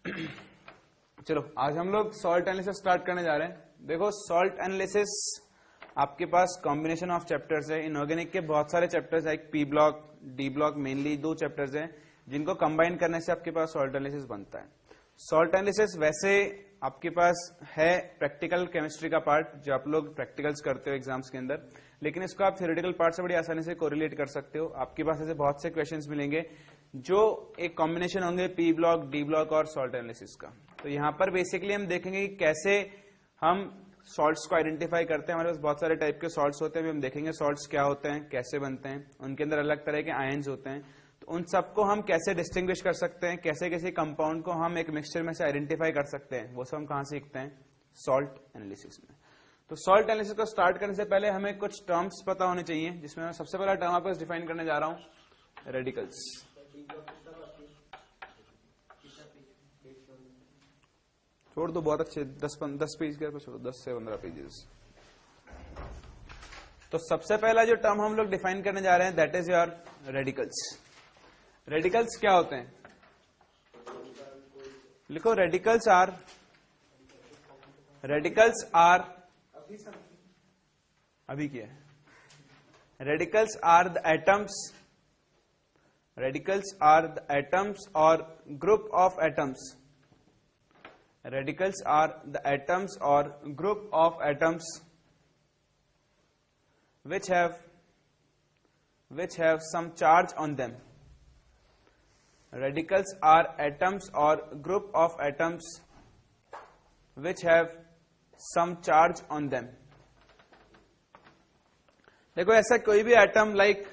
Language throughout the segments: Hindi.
चलो आज हम लोग सॉल्ट एनालिसिस स्टार्ट करने जा रहे हैं। देखो सॉल्ट एनालिसिस आपके पास कॉम्बिनेशन ऑफ चैप्टर्स है। इनऑर्गेनिक के बहुत सारे चैप्टर्स है, एक P block D block, mainly 2 chapters हैं जिनको कंबाइन करने से आपके पास सॉल्ट एनालिसिस बनता है। सॉल्ट एनालिसिस वैसे आपके पास है प्रैक्टिकल केमिस्ट्री का पार्ट जो आप लोग प्रैक्टिकल्स करते हो एग्जाम्स के अंदर, लेकिन इसको आप थ्योरेटिकल पार्ट से बड़ी आसानी से कोरिलेट कर सकते हो। आपके पास ऐसे बहुत से क्वेश्चंस मिलेंगे जो एक कॉम्बिनेशन होंगे पी ब्लॉक डी ब्लॉक और सॉल्ट एनालिसिस का। तो यहाँ पर बेसिकली हम देखेंगे कि कैसे हम सॉल्ट्स को आइडेंटिफाई करते हैं। हमारे पास बहुत सारे टाइप के सॉल्ट्स होते हैं, अभी हम देखेंगे सॉल्ट्स क्या होते हैं, कैसे बनते हैं, उनके अंदर अलग तरह के आयन्स होते हैं, तो उन सबको हम कैसे डिस्टिंग्विश कर सकते हैं, कैसे किसी कंपाउंड को हम एक मिक्सचर में से आइडेंटिफाई कर सकते हैं, वो सब हम कहाँ सीखते हैं, सॉल्ट एनालिसिस में। तो सॉल्ट एनालिसिस को स्टार्ट करने से पहले हमें कुछ टर्म्स पता होने चाहिए, जिसमें मैं सबसे पहला टर्म आपको डिफाइन करने जा रहा हूं, रेडिकल्स। छोड़ दो, बहुत अच्छे 10 पेज के छोड़ो, 10 से 15 पेजेस। तो सबसे पहला जो टर्म हम लोग डिफाइन करने जा रहे हैं that is your radicals. Radicals क्या होते हैं? लिखो रेडिकल्स आर अभी क्या है? रेडिकल्स आर द एटम्स और group of atoms. Radicals are the atoms or group of atoms which have some charge on them. Radicals are atoms or group of atoms which have some charge on them. देखो ऐसा कोई भी एटम लाइक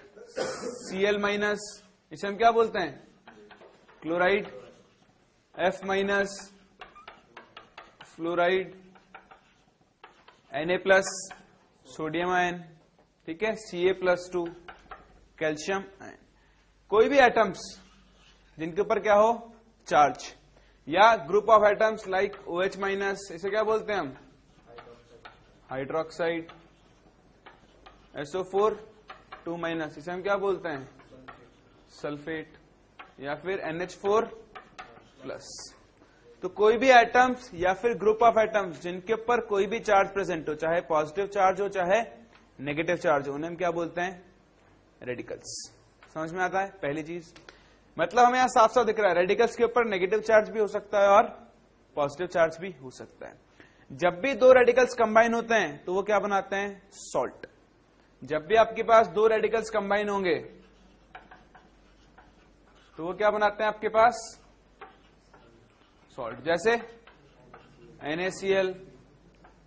Cl माइनस, इसे हम क्या बोलते हैं? Chloride, F minus fluoride, Na plus sodium ion, ठीक है, Ca+2 कैल्शियम आयन। कोई भी एटम्स जिनके ऊपर क्या हो, चार्ज, या group of atoms like OH minus, इसे क्या बोलते हैं हम? हाइड्रोक्साइड, SO4 2 माइनस, इसे हम क्या बोलते हैं? सल्फेट, या फिर NH4 प्लस। तो कोई भी एटम्स या फिर ग्रुप ऑफ एटम्स जिनके ऊपर कोई भी चार्ज प्रेजेंट हो, चाहे पॉजिटिव चार्ज हो चाहे नेगेटिव चार्ज हो, उन्हें हम क्या बोलते हैं? रेडिकल्स। समझ में आता है? पहली चीज मतलब हमें यहां साफ साफ दिख रहा है, रेडिकल्स के ऊपर नेगेटिव चार्ज भी हो सकता है और पॉजिटिव चार्ज भी हो सकता है। जब भी 2 रेडिकल्स कंबाइन होते हैं तो वो क्या बनाते हैं? सॉल्ट। जब भी आपके पास 2 रेडिकल्स कंबाइन होंगे तो वो क्या बनाते हैं आपके पास? सॉल्ट। जैसे NaCl,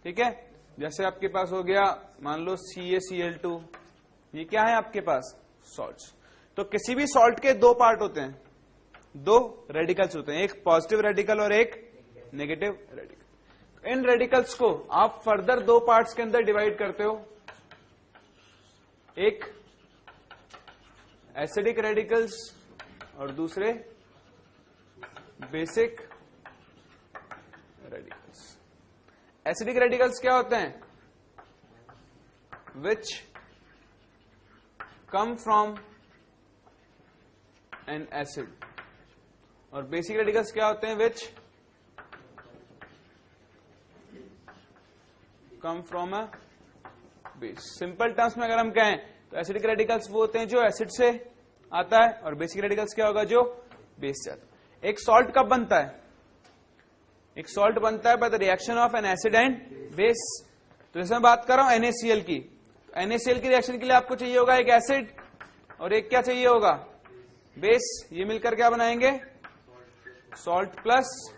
ठीक है, जैसे आपके पास हो गया मान लो CaCl2, ये क्या है आपके पास? सॉल्ट्स। तो किसी भी सॉल्ट के 2 पार्ट होते हैं, 2 रेडिकल्स होते हैं, एक पॉजिटिव रेडिकल और एक नेगेटिव रेडिकल। इन रेडिकल्स को आप फर्दर 2 पार्ट्स के अंदर डिवाइड करते हो, एक एसिडिक रेडिकल्स और दूसरे बेसिक रेडिकल्स। एसिडिक रेडिकल्स क्या होते हैं? Which come from an acid. और बेसिक रेडिकल्स क्या होते हैं? Which come from a base. Simple terms में अगर हम कहें तो एसिडिक रेडिकल्स वो होते हैं जो एसिड से आता है, और बेसिक रेडिकल्स क्या होगा? जो बेस से आता है। एक सॉल्ट कब बनता है? एक सॉल्ट बनता है by the reaction of N acid and base. तो जैसे मैं बात कर रहा हूं NaCl की, NaCl की रिएक्शन के लिए आपको चाहिए होगा एक एसिड और एक क्या चाहिए होगा? बेस। ये मिलकर क्या बनाएंगे? Salt plus.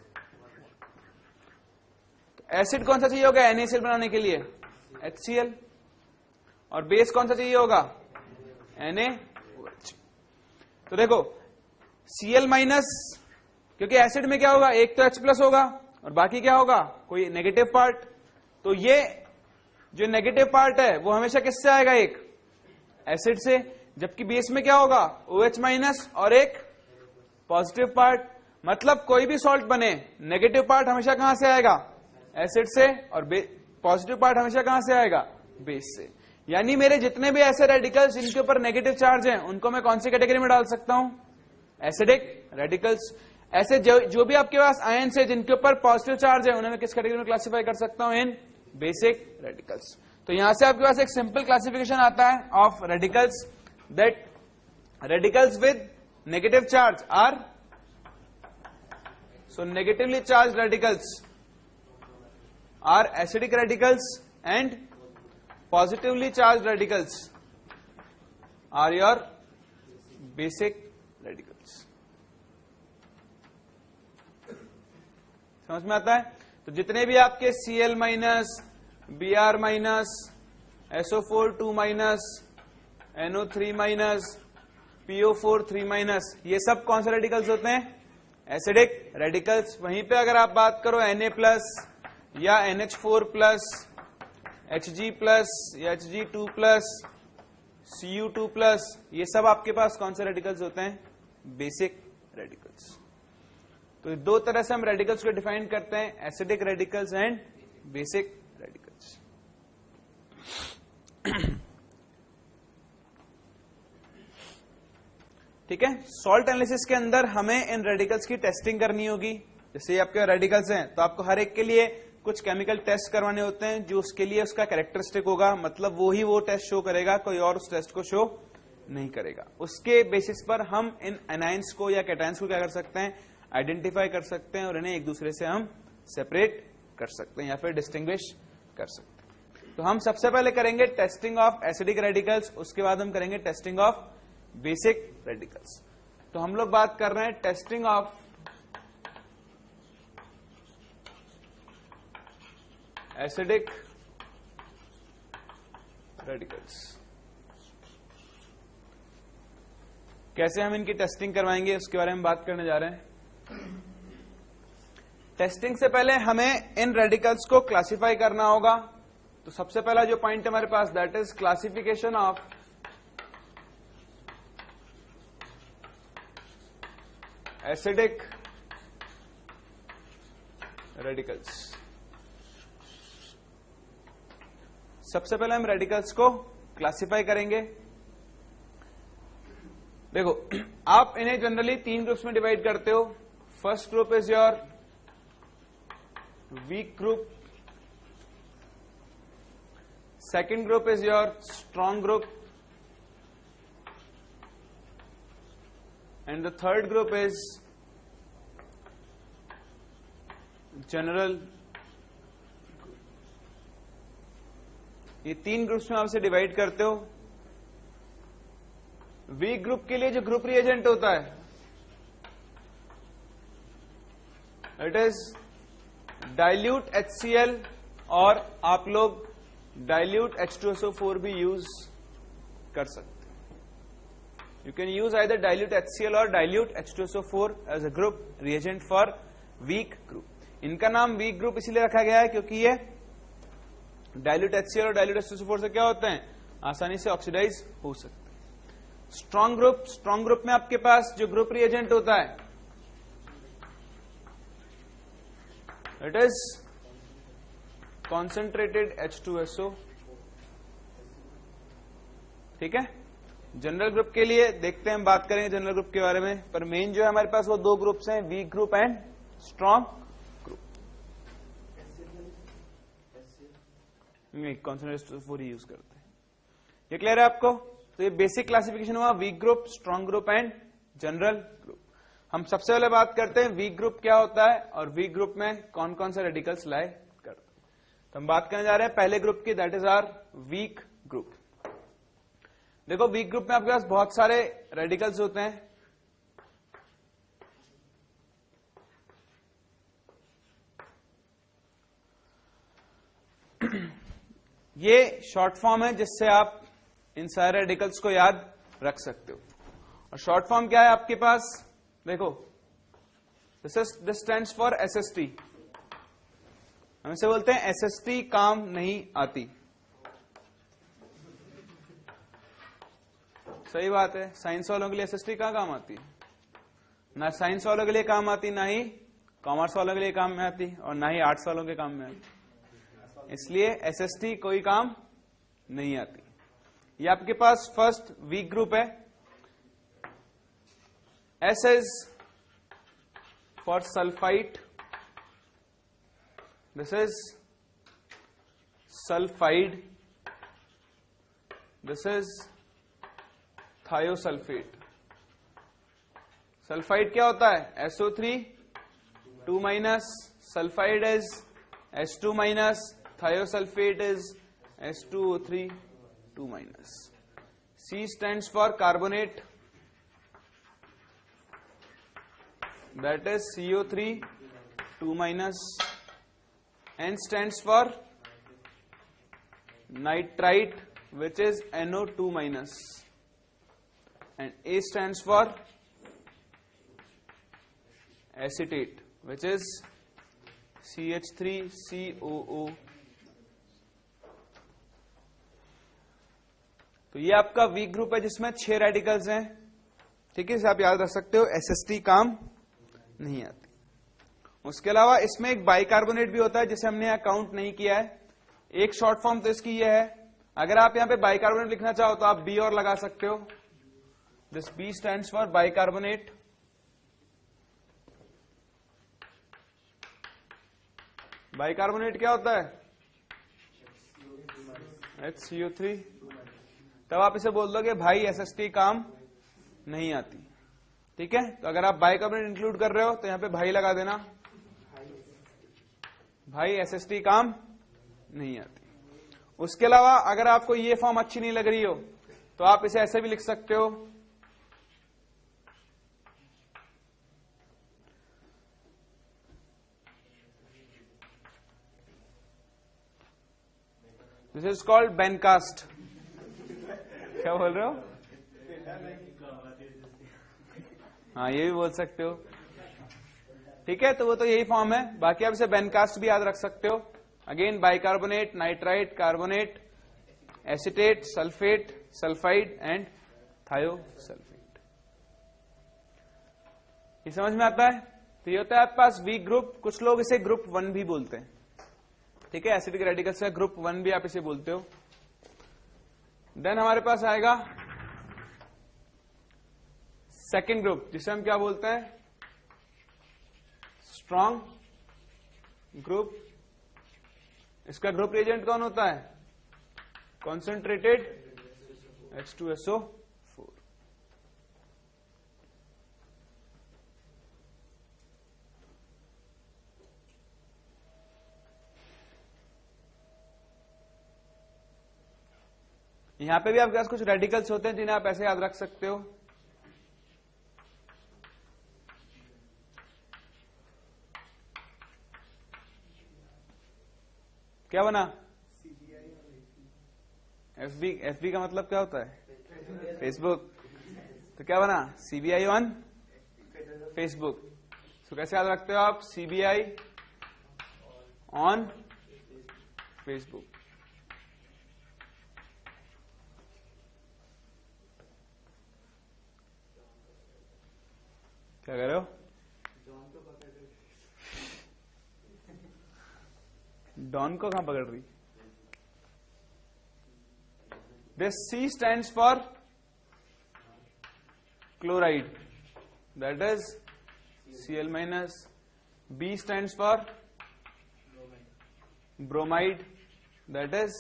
एसिड कौन सा चाहिए होगा NaCl बनाने के लिए? HCl। और बेस कौन सा चाहिए होगा? NaOH। तो देखो Cl माइनस, क्योंकि एसिड में क्या होगा? एक तो H प्लस होगा और बाकी क्या होगा? कोई नेगेटिव पार्ट। तो ये जो नेगेटिव पार्ट है वो हमेशा किससे आएगा? एक एसिड से। जबकि बेस में क्या होगा? OH माइनस और एक पॉजिटिव पार्ट। मतलब कोई भी सॉल्ट बने, नेगेटिव पार्ट हमेशा कहां से आएगा? एसिड से, और पॉजिटिव पार्ट हमेशा कहां से आएगा? बेस से। यानी मेरे जितने भी ऐसे रेडिकल्स जिनके ऊपर नेगेटिव चार्ज हैं उनको मैं कौन सी कैटेगरी में डाल सकता हूं? Acidic radicals. ऐसे जो भी आपके पास आयन्स है जिनके ऊपर पॉजिटिव चार्ज है उन्हें मैं किस कैटेगरी में क्लासिफाई कर सकता हूं? इन बेसिक रेडिकल्स। तो यहां से आपके पास एक सिंपल क्लासिफिकेशन आता है of radicals, that radicals with negative charge are, so negatively charged radicals are acidic radicals and positively charged radicals are your basic radicals. समझ में आता है? तो जितने भी आपके Cl minus, Br minus, SO4 2 minus, NO3 minus, PO4 3 minus, ये सब कौन से रेडिकल्स होते हैं? Acidic radicals. वहीं पे अगर आप बात करो Na प्लस या NH4 प्लस, Hg प्लस या Hg2 प्लस, Cu2 प्लस, ये सब आपके पास कौन से रेडिकल्स होते हैं? Basic radicals. तो दो तरह से हम रेडिकल्स को डिफाइन करते हैं, acidic radicals and basic radicals. ठीक है, सॉल्ट एनालिसिस के अंदर हमें इन रेडिकल्स की टेस्टिंग करनी होगी। जैसे ये आपके रेडिकल्स हैं तो आपको हर एक के लिए कुछ केमिकल टेस्ट करवाने होते हैं जो उसके लिए उसका कैरेक्टरिस्टिक होगा, मतलब वो ही वो टेस्ट शो करेगा, कोई और उस टेस्ट को शो नहीं करेगा। उसके बेसिस पर हम इन एनाइंस को या कैटायंस को क्या कर सकते हैं? आइडेंटिफाई कर सकते हैं और इन्हें एक दूसरे से हम सेपरेट कर सकते हैं या फिर डिस्टिंग्विश कर सकते हैं। तो हम सबसे पहले करेंगे टेस्टिंग ऑफ एसिडिक रेडिकल्स, उसके बाद हम करेंगे टेस्टिंग ऑफ बेसिक रेडिकल्स। तो हम लोग बात कर रहे हैं टेस्टिंग ऑफ एसिडिक रेडिकल्स। कैसे हम इनकी टेस्टिंग करवाएंगे उसके बारे में बात करने जा रहे हैं। टेस्टिंग से पहले हमें इन रेडिकल्स को क्लासिफाई करना होगा। तो सबसे पहला जो पॉइंट है हमारे पास, that is classification of acidic radicals. सबसे पहले हम रेडिकल्स को क्लासिफाई करेंगे। देखो, आप इन्हें जनरली 3 ग्रुप्स में डिवाइड करते हो। First group is your weak group, second group is your strong group, and the third group is general. ये 3 ग्रुप्स में आप इसे डिवाइड करते हो। वीक ग्रुप के लिए जो ग्रुप रिएजेंट होता है इट इज डाइल्यूट HCl, और आप लोग डाइल्यूट H2SO4 भी यूज कर सकते हैं। You can use either dilute HCl और dilute H2SO4 as a group reagent for weak group. इनका नाम वीक ग्रुप इसीलिए रखा गया है क्योंकि ये डाइल्यूट HCl और डाइल्यूट H2SO4 से क्या होते हैं? आसानी से ऑक्सीडाइज हो सकते हैं। स्ट्रॉन्ग ग्रुप में आपके पास जो ग्रुप रिएजेंट होता है इट इज कॉन्सेंट्रेटेड H2SO। ठीक है, जनरल ग्रुप के लिए देखते हैं, हम बात करेंगे जनरल ग्रुप के बारे में, पर मेन जो है हमारे पास वो 2 ग्रुप्स हैं, weak group and strong group. नहीं, कॉन्सेंट्रेटेड H2SO4 यूज करते हैं। ये क्लियर है आपको? तो ये बेसिक क्लासिफिकेशन हुआ weak group, strong group and general group. हम सबसे पहले बात करते हैं वीक ग्रुप क्या होता है और वीक ग्रुप में कौन कौन से रेडिकल्स लाए करते हैं। तो हम बात करने जा रहे हैं पहले ग्रुप की, that is our weak group. देखो, वीक ग्रुप में आपके पास बहुत सारे रेडिकल्स होते हैं। ये शॉर्ट फॉर्म है जिससे आप इन सारे रेडिकल्स को याद रख सकते हो। और शॉर्ट फॉर्म क्या है आपके पास? देखो, दिस स्टैंड्स फॉर SST। हम इसे बोलते हैं SST काम नहीं आती। सही बात है, साइंस वालों के लिए SST कहां काम आती है? ना साइंस वालों के लिए काम आती, ना ही कॉमर्स वालों के लिए काम में आती, और ना ही आर्ट्स वालों के काम में आती। इसलिए SST कोई काम नहीं आती। ये आपके पास फर्स्ट वीक ग्रुप है। S is for sulfite, this is sulfide, this is thiosulfate. Sulphide क्या होता है? SO3 2 minus, sulfide is H2 minus, thiosulfate is H2O3 2 minus. C stands for carbonate, that is CO3 2 minus. N stands for nitrite, which is NO2 minus. And A stands for acetate, which is CH3COO. तो ये आपका वीक ग्रुप है जिसमें 6 रेडिकल्स हैं, ठीक है, इसे आप याद रख सकते हो. SST काम नहीं आती. उसके अलावा इसमें एक बाइकार्बोनेट भी होता है जिसे हमने यहां काउंट नहीं किया है. एक शॉर्ट फॉर्म तो इसकी ये है. अगर आप यहां पे बाइकार्बोनेट लिखना चाहो तो आप बी और लगा सकते हो. This B stands for bicarbonate. Bicarbonate क्या होता है? HCO3. तब आप इसे बोल दोगे भाई SST काम नहीं आती, ठीक है. तो अगर आप बाइकार्बोनेट इंक्लूड कर रहे हो तो यहां पे भाई लगा देना, भाई SST काम नहीं आती. उसके अलावा अगर आपको ये फॉर्म अच्छी नहीं लग रही हो तो आप इसे ऐसे भी लिख सकते हो. This is called bencast. क्या बोल रहे हो? हाँ, ये भी बोल सकते हो, ठीक है. तो वो तो यही फॉर्म है. बाकी आप इसे बेनकास्ट भी याद रख सकते हो. Again bicarbonate, nitrite, carbonate, acetate, sulphate, sulphide and thiosulphate. ये समझ में आता है? तो ये होता है आपके पास वीक ग्रुप. कुछ लोग इसे ग्रुप 1 भी बोलते हैं, ठीक है. एसिडिक रेडिकल्स का ग्रुप 1 भी आप इसे बोलते हो. देन हमारे पास आएगा सेकेंड ग्रुप, जिसे हम क्या बोलते हैं? Strong group. इसका ग्रुप रिएजेंट कौन होता है? Concentrated H2SO4. यहां पे भी आपके पास कुछ रेडिकल्स होते हैं जिन्हें आप ऐसे याद रख सकते हो. क्या बना? FB का मतलब क्या होता है? फेसबुक. तो क्या बना? CBI on Facebook. तो कैसे याद रखते हो आप? CBI on Facebook. क्या कर रहे हो? डॉन को कहां पकड़ रही? This C stands for chloride, that is Cl minus. B stands for bromide, that is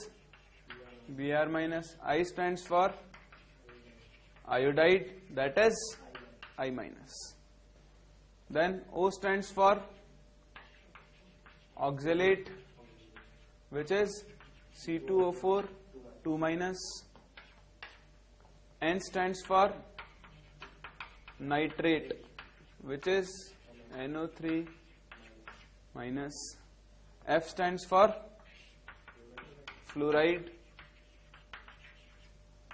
Br minus. I stands for iodide, that is I minus. Then O stands for oxalate, which is C2O4 2 minus. N stands for nitrate, which is NO3 minus. F stands for fluoride,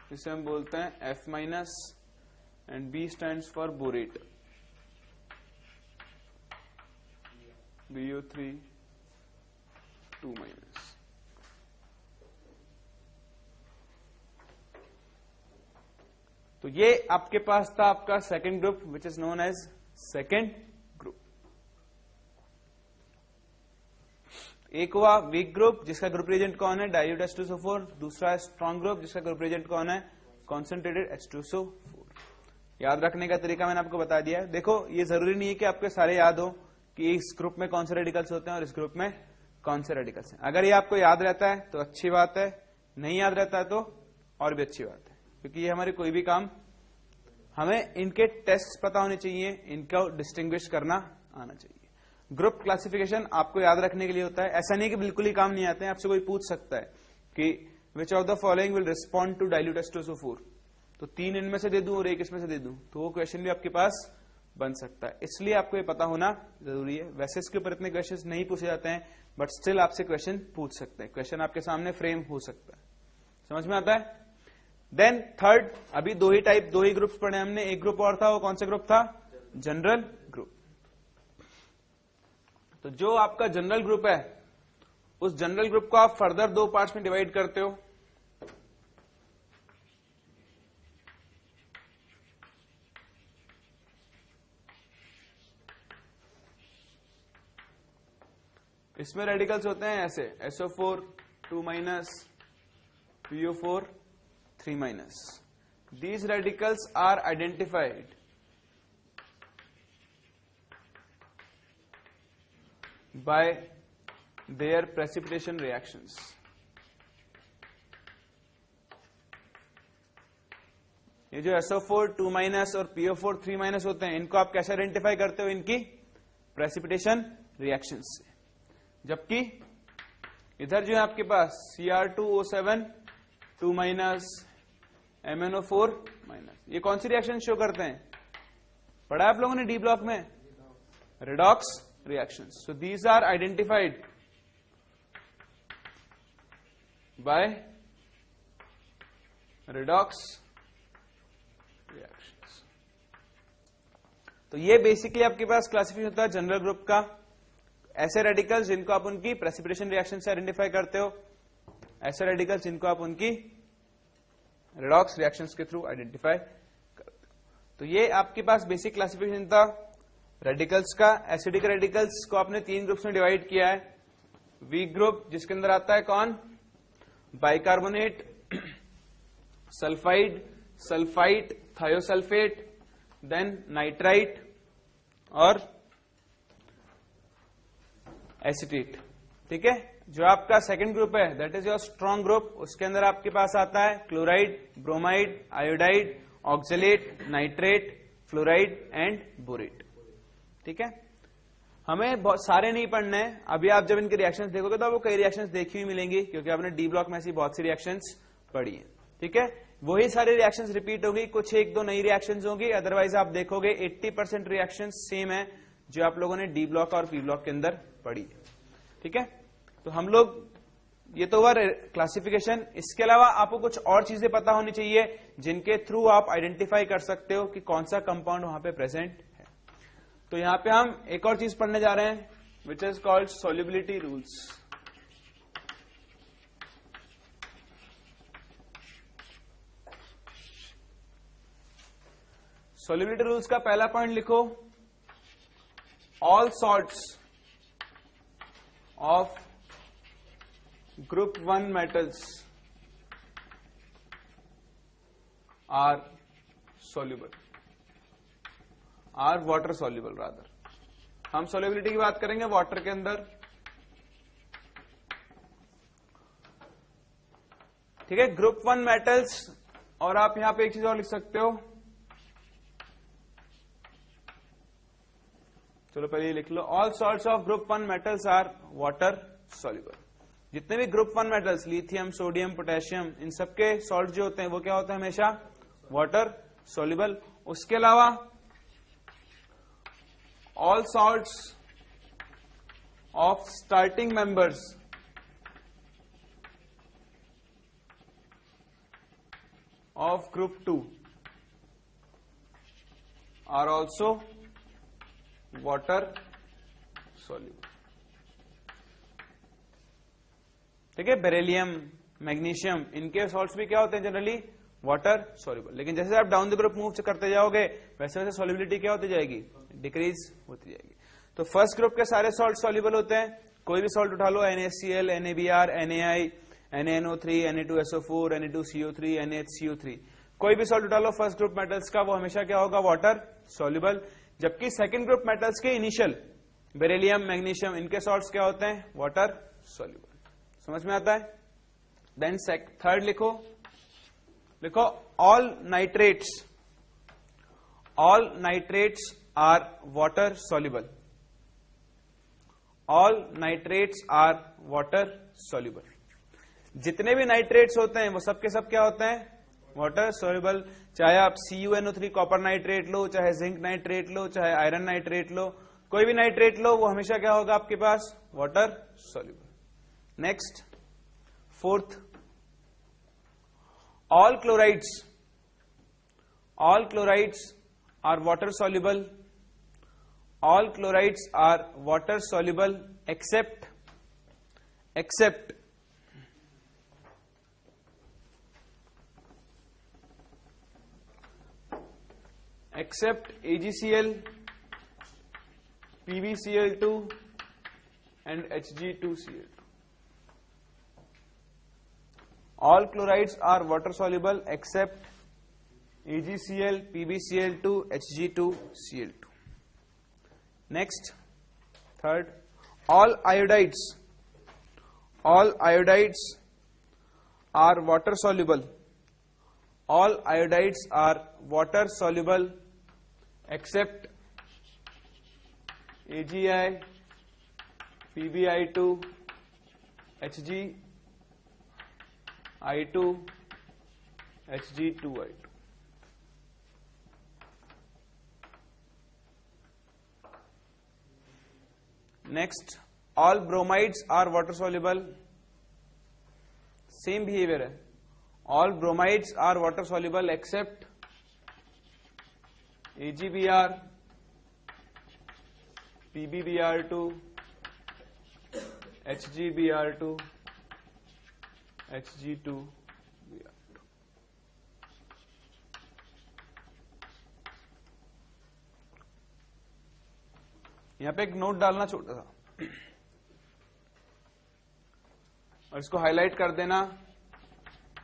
जिसे हम बोलते हैं F minus. And B stands for borate, BO3 2 minus. तो ये आपके पास था आपका second group, which is known as second group. एक हुआ वीक ग्रुप जिसका ग्रुप रिएजेंट कौन है? Dilute H2SO4. दूसरा है स्ट्रॉन्ग ग्रुप जिसका ग्रुप रिएजेंट कौन है? Concentrated H2SO4. याद रखने का तरीका मैंने आपको बता दिया है। देखो, ये जरूरी नहीं है कि आपके सारे याद हो कि इस ग्रुप में कौन से रेडिकल्स होते हैं और इस ग्रुप में कौन से रेडिकल्स हैं। अगर ये आपको याद रहता है तो अच्छी बात है, नहीं याद रहता है तो और भी अच्छी बात है, क्योंकि ये हमारे कोई भी काम, हमें इनके टेस्ट पता होने चाहिए, इनको डिस्टिंग्विश करना आना चाहिए। ग्रुप क्लासिफिकेशन आपको याद रखने के लिए होता है, ऐसा नहीं कि बिल्कुल ही काम नहीं आते हैं। आपसे कोई पूछ सकता है कि which of the following will respond to dilute H2SO4, तो 3 इनमें से दे दूं और 1 इसमें से दे दूं, तो वो क्वेश्चन भी आपके पास बन सकता है। इसलिए आपको ये पता होना जरूरी है। वैसे इसके ऊपर इतने क्वेश्चंस नहीं पूछे जाते हैं, बट स्टिल आपसे क्वेश्चन पूछ सकते हैं, क्वेश्चन आपके सामने फ्रेम हो सकता है। समझ में आता है? देन थर्ड, अभी दो ही ग्रुप्स पढ़े हमने। एक ग्रुप और था, वो कौन सा ग्रुप था? General group. तो जो आपका जनरल ग्रुप है, उस जनरल ग्रुप को आप फर्दर 2 पार्ट्स में डिवाइड करते हो। इसमें रेडिकल्स होते हैं ऐसे, SO4 2-, PO4 3-। These radicals are identified by their precipitation reactions. ये जो SO4 2- और PO4 3- होते हैं, इनको आप कैसे आइडेंटिफाई करते हो? इनकी प्रेसिपिटेशन रिएक्शंस से। जबकि इधर जो है आपके पास Cr2O7 2-, MnO4-, ये कौन सी रिएक्शन शो करते हैं? पढ़ा है आप लोगों ने डी ब्लॉक में, redox reactions. So these are identified by redox reactions. तो ये बेसिकली आपके पास क्लासिफिकेशन होता है जनरल ग्रुप का। ऐसे रेडिकल्स जिनको आप उनकी प्रेसिपिटेशन रिएक्शन से आइडेंटिफाई करते हो, ऐसे रेडिकल्स जिनको आप उनकी रेडॉक्स रिएक्शंस के थ्रू आइडेंटिफाई करते हो। तो ये आपके पास बेसिक क्लासिफिकेशन था रेडिकल्स का। एसिडिक रेडिकल्स को आपने 3 ग्रुप्स में डिवाइड किया है। वीक ग्रुप, जिसके अंदर आता है कौन? Bicarbonate, sulphide, sulphite, thiosulphate, then nitrite और एसिटेट। ठीक है। जो आपका सेकंड ग्रुप है, that is your strong group. उसके अंदर आपके पास आता है chloride, bromide, iodide, oxalate, nitrate, fluoride and borate. ठीक है। हमें बहुत सारे नहीं पढ़ने हैं। अभी आप जब इनके रिएक्शंस देखोगे तो आपको कई रिएक्शंस देखी हुई मिलेंगी, क्योंकि आपने डी ब्लॉक में ऐसी बहुत सी रिएक्शंस पढ़ी है। ठीक है। वही सारी रिएक्शंस रिपीट होगी, कुछ 1-2 नई रिएक्शंस होंगी, अदरवाइज आप देखोगे 80% रिएक्शंस सेम है जो आप लोगों ने डी ब्लॉक और पी ब्लॉक के अंदर पढ़ी है। ठीक है। तो हम लोग, ये तो हुआ क्लासिफिकेशन। इसके अलावा आपको कुछ और चीजें पता होनी चाहिए जिनके थ्रू आप आइडेंटिफाई कर सकते हो कि कौन सा कंपाउंड वहां पे प्रेजेंट है। तो यहां पे हम एक और चीज पढ़ने जा रहे हैं, which is called solubility rules. Solubility rules का पहला पॉइंट लिखो, all salts of group 1 metals are soluble, are water soluble rather। हम solubility की बात करेंगे वाटर के अंदर। ठीक है। ग्रुप 1 मेटल्स, और आप यहां पे एक चीज और लिख सकते हो, चलो पहले ये लिख लो, all salts of group 1 metals are water soluble। जितने भी group 1 metals, lithium, sodium, potassium, इन सबके सॉल्ट जो होते हैं वो क्या होता है? हमेशा वाटर सॉल्युबल। उसके अलावा all salts of starting members of group 2 are also water soluble. ठीक है। बेरिलियम, मैग्नीशियम, इनके सॉल्ट्स भी क्या होते हैं? Generally water soluble. लेकिन जैसे आप डाउन द ग्रुप मूव करते जाओगे, वैसे वैसे सॉल्युबिलिटी क्या होती जाएगी? डिक्रीज होती जाएगी। तो फर्स्ट ग्रुप के सारे सॉल्ट सॉल्युबल होते हैं। कोई भी सॉल्ट उठा लो, NaCl, NaBr, NaI, NaNO3, Na2SO4, Na2CO3, NaHCO3, कोई भी सॉल्ट उठा लो फर्स्ट ग्रुप मेटल्स का, वो हमेशा क्या होगा, वाटर सॉल्युबल। जबकि सेकंड ग्रुप मेटल्स के इनिशियल बेरिलियम, मैग्नीशियम, इनके सॉल्ट्स क्या होते हैं, वाटर सॉल्युबल। समझ में आता है? देन थर्ड लिखो all nitrates are water soluble. All nitrates are water soluble. जितने भी नाइट्रेट्स होते हैं वो सब के सब क्या होते हैं, वाटर सॉल्युबल। चाहे आप CuNO3 कॉपर नाइट्रेट लो, चाहे जिंक नाइट्रेट लो, चाहे आयरन नाइट्रेट लो, कोई भी नाइट्रेट लो, वो हमेशा क्या होगा आपके पास, water soluble. Next fourth, all chlorides are water soluble. All chlorides are water soluble except AgCl, PbCl2 and Hg2Cl2. All chlorides are water soluble except AgCl, PbCl2, Hg2Cl2. Next, third, all iodides are water soluble. All iodides are water soluble except AgI, PbI2, HgI2, Hg2I2. Next, all bromides are water soluble. Same behavior है. All bromides are water soluble except AgBr, PbBr2, HgBr2, Hg2Br2. यहां पे एक नोट डालना छोटा सा और इसको हाईलाइट कर देना.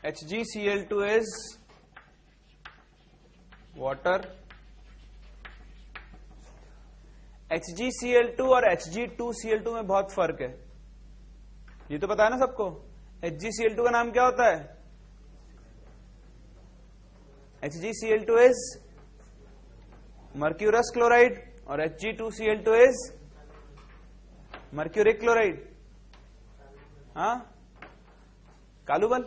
HgCl2 is water. HgCl2 और Hg2Cl2 में बहुत फर्क है, ये तो पता है ना सबको. HgCl2 का नाम क्या होता है? HgCl2 is मर्क्यूरस क्लोराइड और Hg2Cl2 is मर्क्यूरिक क्लोराइड. हाँ, कालुमल,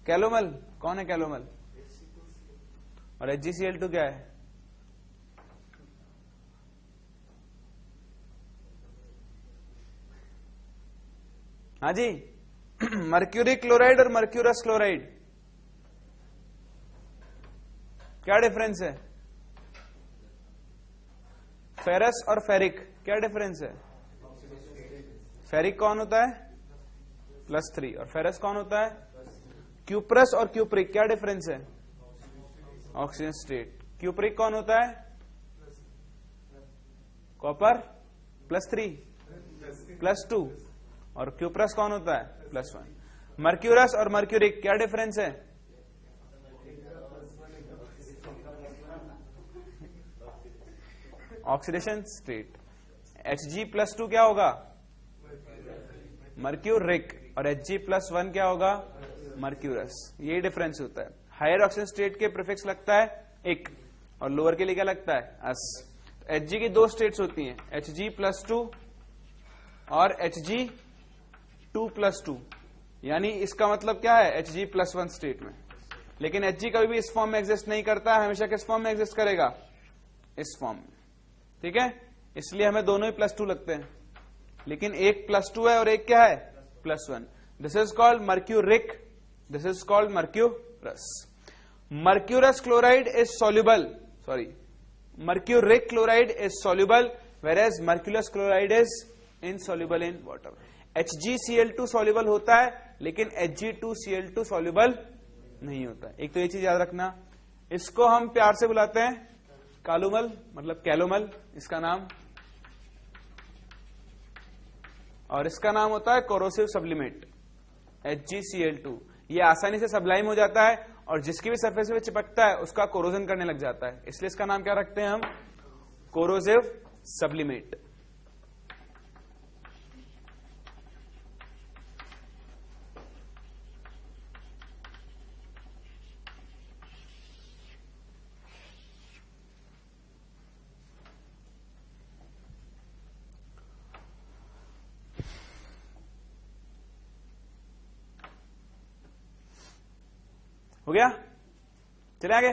कैलोमल. कौन है कैलोमल? और HgCl2 क्या है? हाँ जी, मर्क्यूरिक क्लोराइड और मर्क्यूरस क्लोराइड. क्या डिफरेंस है? फेरस और फेरिक, क्या डिफरेंस है? फेरिक कौन होता है? +3. और फेरस कौन होता है? क्यूप्रस और क्यूप्रिक, क्या डिफरेंस है? Oxygen state. क्यूप्रिक कौन होता है? कॉपर +3 +2. और क्यूप्रस कौन होता है? +1. मर्क्यूरस और मर्क्यूरिक, क्या डिफरेंस है? Oxidation state. Hg+2 क्या होगा? मर्क्यूरिक. और Hg+1 क्या होगा? मर्क्यूरस. ये डिफरेंस होता है. हायर ऑक्सीजन स्टेट के प्रीफिक्स लगता है एक और लोअर के लिए क्या लगता है? अस. Hg की दो स्टेट्स होती हैं, Hg+2 और Hg2+2. यानी इसका मतलब क्या है? Hg+1 स्टेट में. लेकिन Hg कभी भी इस फॉर्म में एग्जिस्ट नहीं करता है, हमेशा किस फॉर्म में एग्जिस्ट करेगा? इस फॉर्म में. ठीक है, इसलिए हमें दोनों ही +2 लगते हैं. लेकिन एक +2 है और एक क्या है? +1. This is called mercuric, this is called mercurous. Mercurous chloride is soluble, mercuric chloride is soluble, whereas mercurous chloride is insoluble in water. HgCl2 soluble होता है लेकिन Hg2Cl2 सॉल्युबल नहीं होता. एक तो ये चीज याद रखना. इसको हम प्यार से बुलाते हैं कालुमल, मतलब कैलोमल इसका नाम, और इसका नाम होता है कोरोसिव सब्लिमेट HgCl2. ये आसानी से सब्लाइम हो जाता है और जिसकी भी सरफेस पे चिपकता है उसका कोरोजन करने लग जाता है, इसलिए इसका नाम क्या रखते हैं हम, कोरोसिव सब्लिमेट। हो गया, चले आगे।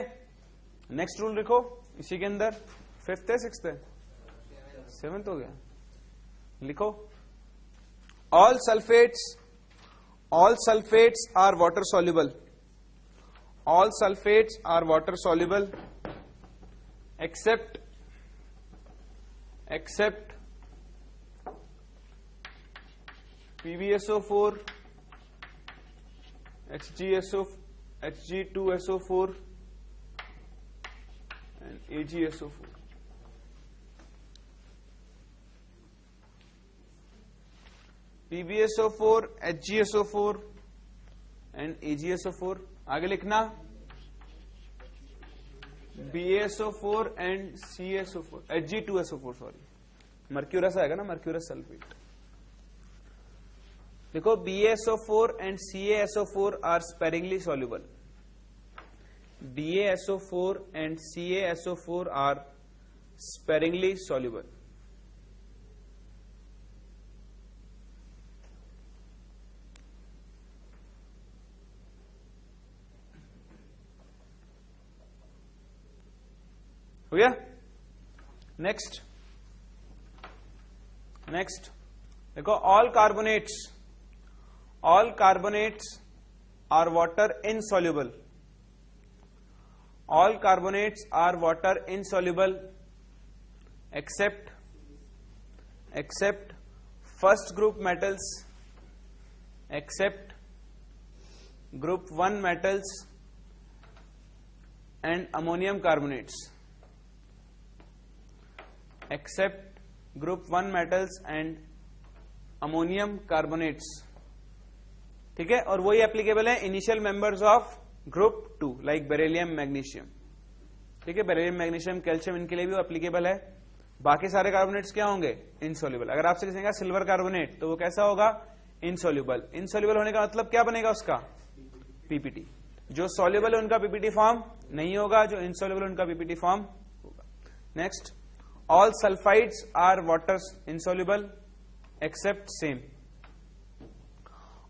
नेक्स्ट रूल लिखो इसी के अंदर, 5th है 6th है 7th हो गया, लिखो all sulphates are water soluble, all sulphates are water soluble except PbSO4, Hg2SO4 and AgSO4. PbSO4, HgSO4 and AgSO4। आगे लिखना BaSO4 and CaSO4, Hg2SO4 sorry, mercurous आएगा ना, मर्क्यूरस सल्फेट। देखो BaSO4 and CaSO4 are sparingly soluble, BaSO4 and CaSO4 are sparingly soluble। हो गया। नेक्स्ट देखो all carbonates are water insoluble, all carbonates are water insoluble except first group metals, except group 1 metals and ammonium carbonates, except group 1 metals and ammonium carbonates। ठीक है, और वही एप्लीकेबल है initial members of group 2 like beryllium magnesium. ठीक है, बेरिलियम मैग्नीशियम कैल्शियम इनके लिए भी एप्लीकेबल है। बाकी सारे कार्बोनेट्स क्या होंगे, इनसॉल्युबल। अगर आपसे किसी सिल्वर कार्बोनेट तो वो कैसा होगा, इनसॉल्युबल। इनसॉल्युबल होने का मतलब क्या बनेगा उसका, पीपीटी। जो सॉल्युबल है उनका पीपीटी फॉर्म नहीं होगा, जो इनसॉल्युबल है उनका पीपीटी फॉर्म होगा। Next, all sulphides are water insoluble except same,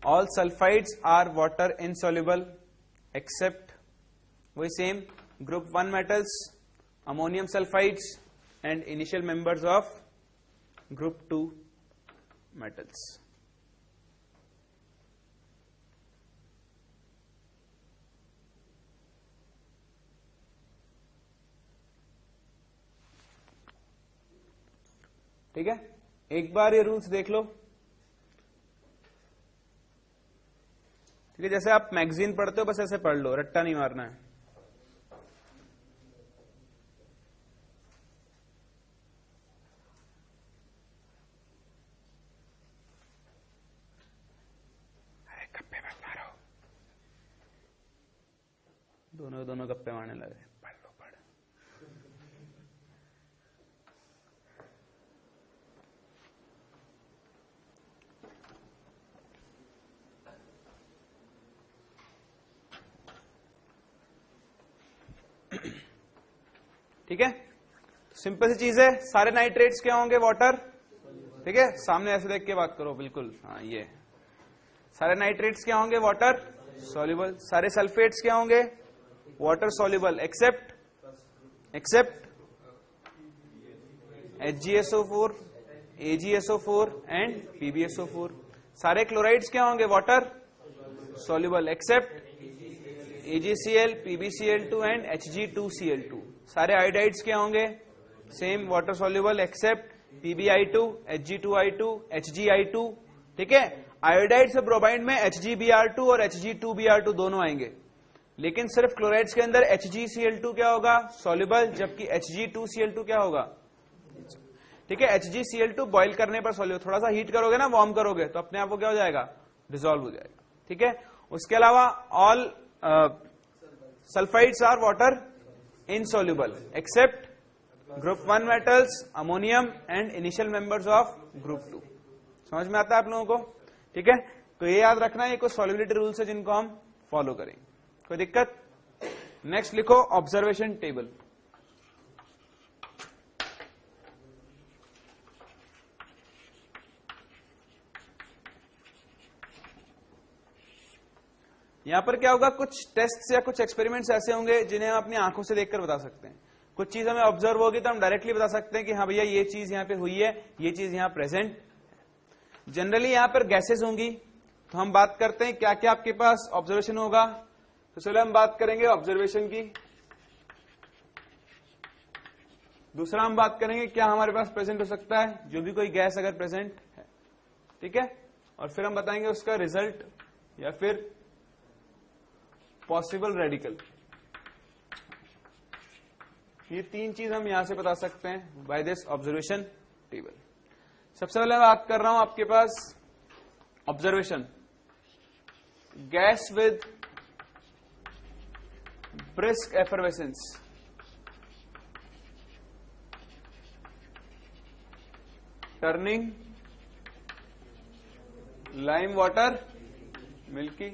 all sulfides are water insoluble except वही same group 1 metals, ammonium sulfides and initial members of group 2 metals। ठीक है, एक बार ये रूल्स देख लो। ठीक है, जैसे आप मैगजीन पढ़ते हो बस ऐसे पढ़ लो, रट्टा नहीं मारना है। अरे गप्पे मत मारो, दोनों गप्पे मारने लगे। पढ़ लो, पढ़। ठीक है, सिंपल सी चीज है। सारे नाइट्रेट्स क्या होंगे, वाटर। ठीक है, सामने ऐसे देख के बात करो, बिल्कुल। हाँ, ये सारे नाइट्रेट्स क्या होंगे, वाटर सॉल्युबल। सारे सल्फेट्स क्या होंगे, water soluble accept HgSO4, AgSO4 and PbSO4। सारे क्लोराइड्स क्या होंगे, water soluble except AgCl, PbCl2 and Hg2Cl2। सारे आयोडाइड्स क्या होंगे, same water soluble accept PbI2, Hg2I2, HgI2। ठीक है, आयोडाइड से ब्रोमाइड में HgBr2 और Hg2Br2 दोनों आएंगे, लेकिन सिर्फ क्लोराइड्स के अंदर HgCl2 क्या होगा, सॉल्युबल, जबकि Hg2Cl2 क्या होगा। ठीक है, HgCl2 बॉइल करने पर सॉल्युबल, थोड़ा सा हीट करोगे ना, वार्म करोगे तो अपने आप को क्या हो जाएगा, डिसॉल्व हो जाएगा। ठीक है, उसके अलावा all sulphides are water insoluble except group 1 metals, ammonium and initial members of group 2। समझ में आता है आप लोगों को? ठीक है, तो ये याद रखना, ये कुछ सॉल्युबिलिटी रूल्स है जिनको हम फॉलो करेंगे। कोई दिक्कत? नेक्स्ट लिखो ऑब्जर्वेशन टेबल। यहां पर क्या होगा, कुछ टेस्ट्स या कुछ एक्सपेरिमेंट्स ऐसे होंगे जिन्हें हम अपनी आंखों से देखकर बता सकते हैं। कुछ चीज हमें ऑब्जर्व होगी तो हम डायरेक्टली बता सकते हैं कि हाँ भैया ये चीज यहां पे हुई है, ये चीज यहां प्रेजेंट। जनरली यहां पर गैसेस होंगी, तो हम बात करते हैं क्या क्या आपके पास ऑब्जर्वेशन होगा। तो चलो हम बात करेंगे ऑब्जर्वेशन की। दूसरा हम बात करेंगे क्या हमारे पास प्रेजेंट हो सकता है, जो भी कोई गैस अगर प्रेजेंट है। ठीक है, और फिर हम बताएंगे उसका रिजल्ट या फिर पॉसिबल रेडिकल। ये तीन चीज हम यहां से बता सकते हैं बाय दिस ऑब्जर्वेशन टेबल। सबसे पहले बात कर रहा हूं आपके पास observation gas with brisk effervescence. Turning lime water milky.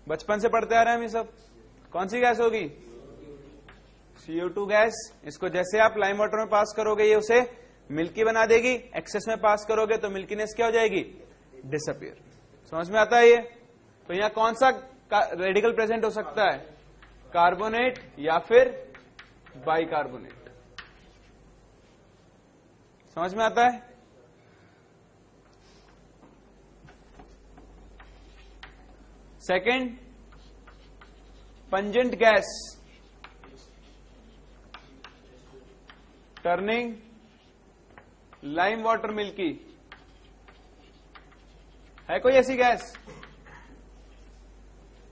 बचपन से पढ़ते आ रहे हैं हम ये सब। कौन सी गैस होगी? CO2 gas. इसको जैसे आप लाइम वाटर में पास करोगे ये उसे मिल्की बना देगी, एक्सेस में पास करोगे तो मिल्कीनेस क्या हो जाएगी? डिसअपियर। समझ में आता है ये? तो यहां कौन सा रेडिकल प्रेजेंट हो सकता है? कार्बोनेट या फिर बाइकार्बोनेट। समझ में आता है? Second, pungent gas turning lime water milky. है कोई ऐसी गैस?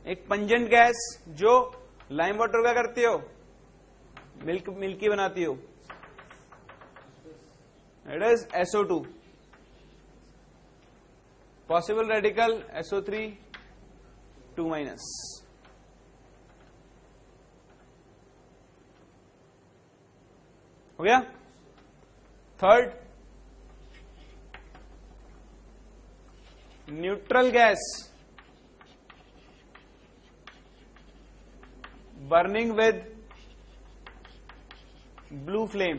एक पंजेंट गैस जो लाइम वाटर क्या करती हो? मिल्की बनाती हो। It is SO2। Possible radical SO3 2-। हो गया? Third, neutral gas burning with blue flame.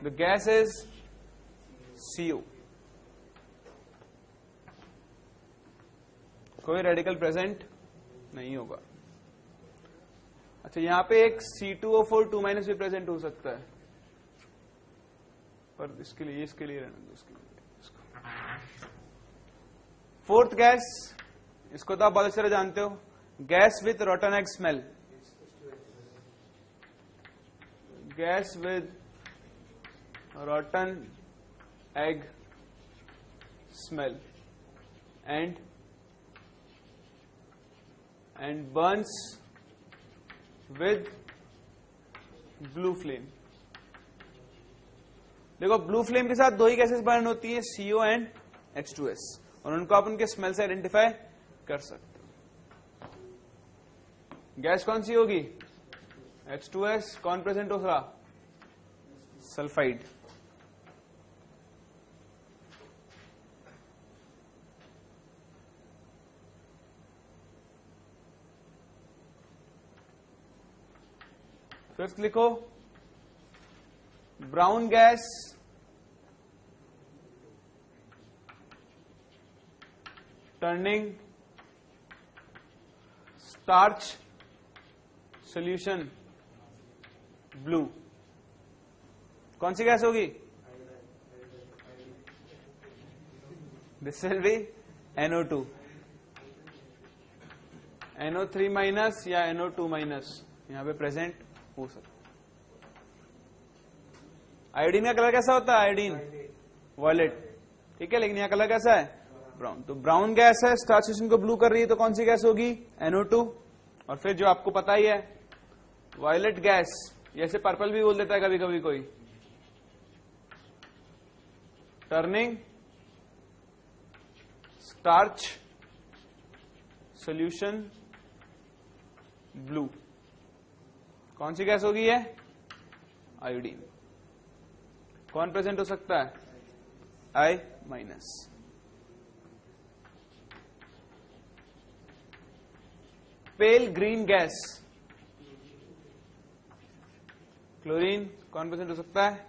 The gas is CO। कोई रेडिकल प्रेजेंट नहीं होगा। अच्छा, यहां पे एक C2O4 2- भी प्रेजेंट हो सकता है, पर इसके लिए रहने दो। फोर्थ गैस, इसको तो आप बहुत अच्छी तरह जानते हो, gas with रॉटन egg smell. Gas with रॉटन egg smell and burns with blue flame। देखो, ब्लू फ्लेम के साथ दो ही गैसेस बर्न होती है, CO एंड H2S, और उनको आप उनके स्मेल से आइडेंटिफाई कर सकते हो। गैस कौन सी होगी? H2S। कौन प्रेजेंट होगा? सल्फाइड। फिफ्थ लिखो, brown gas turning starch solution blue. कौन सी गैस होगी? This will be NO2। NO3- या NO2- यहां पे प्रेजेंट हो सकता। आयोडीन का कलर कैसा होता है? Iodine violet. ठीक है, लेकिन यहां कलर कैसा है? ब्राउन। तो ब्राउन गैस है, स्टार्च सॉल्यूशन को ब्लू कर रही है, तो कौन सी गैस होगी? NO2। और फिर जो आपको पता ही है वॉयलेट गैस, जैसे पर्पल भी बोल देता है कभी कभी कोई, टर्निंग स्टार्च सोल्यूशन ब्लू। कौन सी गैस होगी ये? आयोडीन। कौन प्रेजेंट हो सकता है? I minus. Pale green gas chlorine. कौन प्रेजेंट हो सकता है?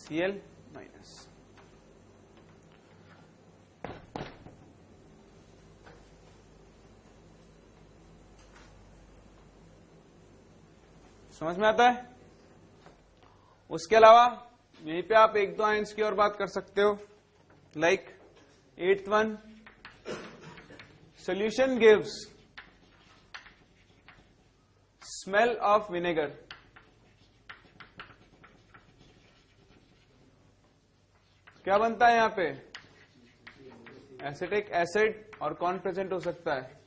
Cl minus. समझ में आता है? उसके अलावा यहीं पे आप एक दो आयंस की और बात कर सकते हो, like 8th one, solution gives smell of vinegar. क्या बनता है यहां पे? Acetic acid. और कौन प्रेजेंट हो सकता है?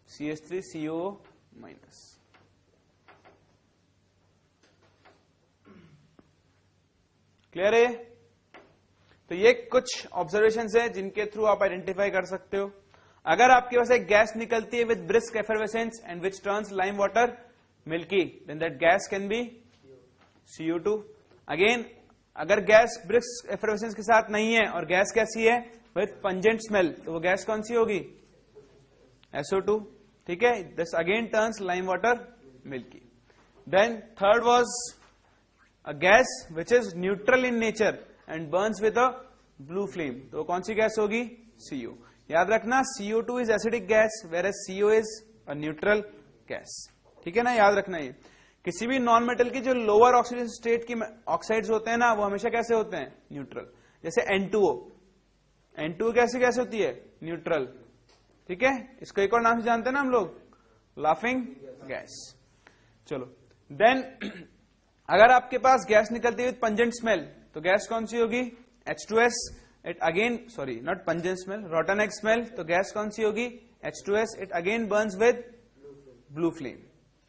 CH3COO minus. क्लियर है? तो ये कुछ ऑब्जर्वेशंस है जिनके थ्रू आप आइडेंटिफाई कर सकते हो। अगर आपके पास एक गैस निकलती है with brisk effervescence and which turns lime water milky, then that gas can be CO2। Again, अगर गैस ब्रिस्क एफरवेसेंस के साथ नहीं है और गैस कैसी है? विद पंजेंट स्मेल, तो वो गैस कौन सी होगी? SO2। ठीक है, this again turns lime water milky. Then third was a gas which is neutral in nature and burns with a blue flame, तो कौन सी गैस होगी? CO। याद रखना, CO2 is acidic gas whereas CO is a neutral gas। ठीक है ना, याद रखना। ये किसी भी नॉन मेटल की जो लोअर ऑक्सीजन स्टेट की ऑक्साइड्स होते हैं ना, वो हमेशा कैसे होते हैं? न्यूट्रल। जैसे N2O, N2O कैसी गैस होती है? न्यूट्रल। ठीक है, इसको एक और नाम से जानते हैं ना हम लोग, लाफिंग गैस। चलो, देन अगर आपके पास गैस निकलती है विद पंजेंट स्मेल, तो गैस कौन सी होगी? H2S। It again, sorry not pungent smell, रॉटन egg smell, तो गैस कौन सी होगी? H2S। It again Burns with blue flame.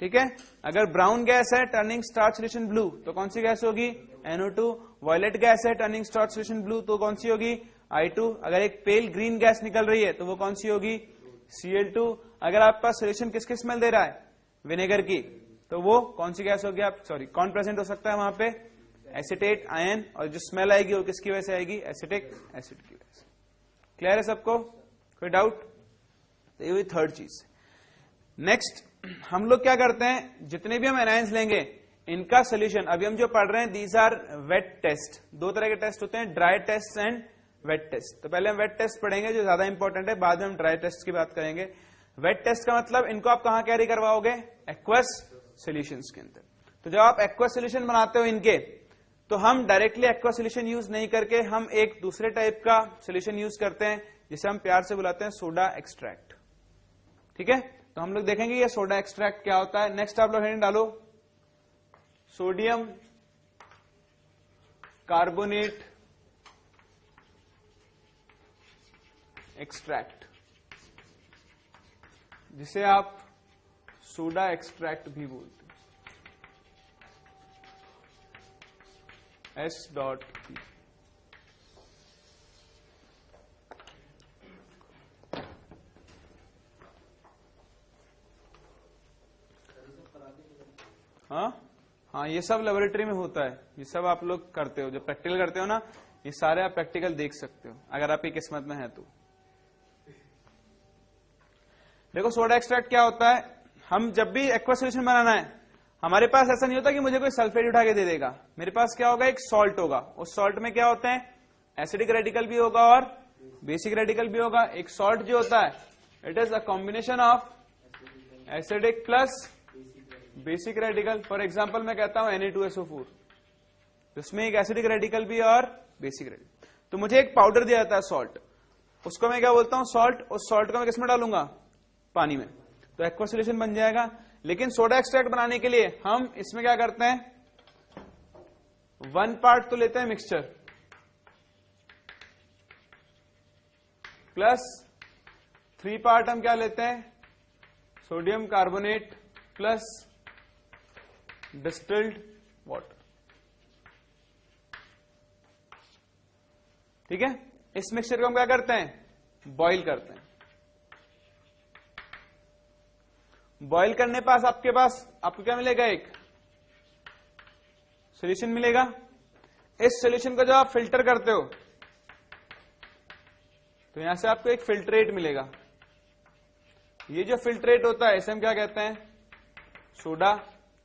ठीक है, अगर ब्राउन गैस है टर्निंग स्टार्च सोल्यूशन ब्लू, तो कौन सी गैस होगी? NO2। वॉयलेट गैस है टर्निंग स्टार्च सोल्यूशन ब्लू, तो कौन सी होगी? I2। अगर एक पेल ग्रीन गैस निकल रही है तो वो कौन सी होगी? Cl2। अगर आपके पास सोल्यूशन किसकी स्मेल दे रहा है? विनेगर की, तो वो कौन सी गैस होगी? आप सॉरी, कौन प्रेजेंट हो सकता है वहां पे? Acetate ion. और जो स्मेल आएगी वो किसकी वजह से आएगी? एसिटिक एसिड की वजह से। क्लियर है सबको? कोई डाउट? तो ये हुई थर्ड चीज। नेक्स्ट हम लोग क्या करते हैं, जितने भी हम एनायंस लेंगे इनका सोल्यूशन, अभी हम जो पढ़ रहे हैं, दीज आर वेट टेस्ट। दो तरह के टेस्ट होते हैं, dry test and wet test. तो पहले हम वेट टेस्ट पढ़ेंगे जो ज्यादा इंपॉर्टेंट है, बाद में हम ड्राई टेस्ट की बात करेंगे। वेट टेस्ट का मतलब इनको आप कहां कैरी करवाओगे? एक्वस सॉल्यूशंस के अंदर। तो जब आप एक्वा सॉल्यूशन बनाते हो इनके, तो हम डायरेक्टली एक्वा सॉल्यूशन यूज नहीं करके हम एक दूसरे टाइप का सॉल्यूशन यूज करते हैं, जिसे हम प्यार से बुलाते हैं सोडा एक्सट्रैक्ट। ठीक है, तो हम लोग देखेंगे ये सोडा एक्सट्रैक्ट क्या होता है। नेक्स्ट आप लोग हेडिंग डालो, सोडियम कार्बोनेट एक्सट्रैक्ट, जिसे आप सोडा एक्सट्रैक्ट भी बोलते हैं, S.P। हाँ, ये सब लेबोरेटरी में होता है, ये सब आप लोग करते हो, जब प्रैक्टिकल करते हो ना, ये सारे आप प्रैक्टिकल देख सकते हो अगर आपकी किस्मत में है तो। देखो सोडा एक्सट्रैक्ट क्या होता है, हम जब भी एक्वा सॉल्यूशन बनाना है, हमारे पास ऐसा नहीं होता कि मुझे कोई सल्फेट उठा के दे देगा। मेरे पास क्या होगा, एक सॉल्ट होगा, उस सॉल्ट में क्या होते हैं, एसिडिक रेडिकल भी होगा और बेसिक रेडिकल भी होगा। एक सॉल्ट जो होता है, it is a combination of acidic plus basic radical. For example मैं कहता हूं Na2SO4, जिसमें एक एसिडिक रेडिकल भी और बेसिक रेडिकल। तो मुझे एक पाउडर दिया जाता है सॉल्ट, उसको मैं क्या बोलता हूं, सॉल्ट। उस सॉल्ट को मैं किसमें डालूंगा, पानी में, तो एक्वा सॉल्यूशन बन जाएगा। लेकिन सोडा एक्सट्रैक्ट बनाने के लिए हम इसमें क्या करते हैं, 1 पार्ट तो लेते हैं मिक्सचर, प्लस 3 पार्ट हम क्या लेते हैं, sodium carbonate plus distilled water. ठीक है, इस मिक्सचर को हम क्या करते हैं, बॉईल करते हैं। बॉईल करने पास आपको क्या मिलेगा, एक सॉल्यूशन मिलेगा। इस सॉल्यूशन को जब आप फिल्टर करते हो तो यहां से आपको एक फिल्ट्रेट मिलेगा। ये जो फिल्ट्रेट होता है इसे हम क्या कहते हैं, सोडा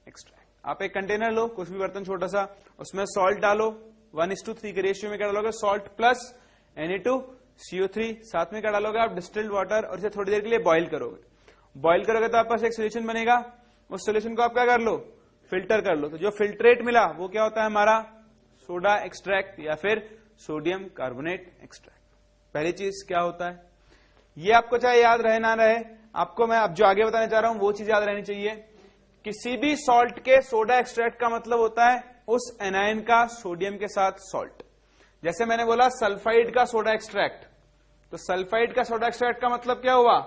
एक्सट्रैक्ट। आप एक कंटेनर लो, कुछ भी बर्तन छोटा सा, उसमें सॉल्ट डालो, 1:3 के रेशियो में क्या डालोगे, सॉल्ट प्लस Na2CO3, साथ में क्या डालोगे आप, डिस्टिल्ड वाटर, और इसे थोड़ी देर के लिए बॉईल करोगे। बॉईल करोगे तो आपके पास एक सोल्यूशन बनेगा। उस सोल्यूशन को आप क्या कर लो, फिल्टर कर लो। तो जो फिल्ट्रेट मिला वो क्या होता है हमारा, सोडा एक्सट्रैक्ट या फिर सोडियम कार्बोनेट एक्सट्रैक्ट। पहली चीज क्या होता है, ये आपको चाहे याद रहे ना रहे, आपको मैं अब जो आगे बताने जा रहा हूं वो चीज याद रहनी चाहिए। किसी भी सॉल्ट के सोडा एक्सट्रैक्ट का मतलब होता है उस एनायन का सोडियम के साथ सॉल्ट। जैसे मैंने बोला सल्फाइड का सोडा एक्सट्रैक्ट, तो सल्फाइड का सोडा एक्सट्रैक्ट का मतलब क्या हुआ,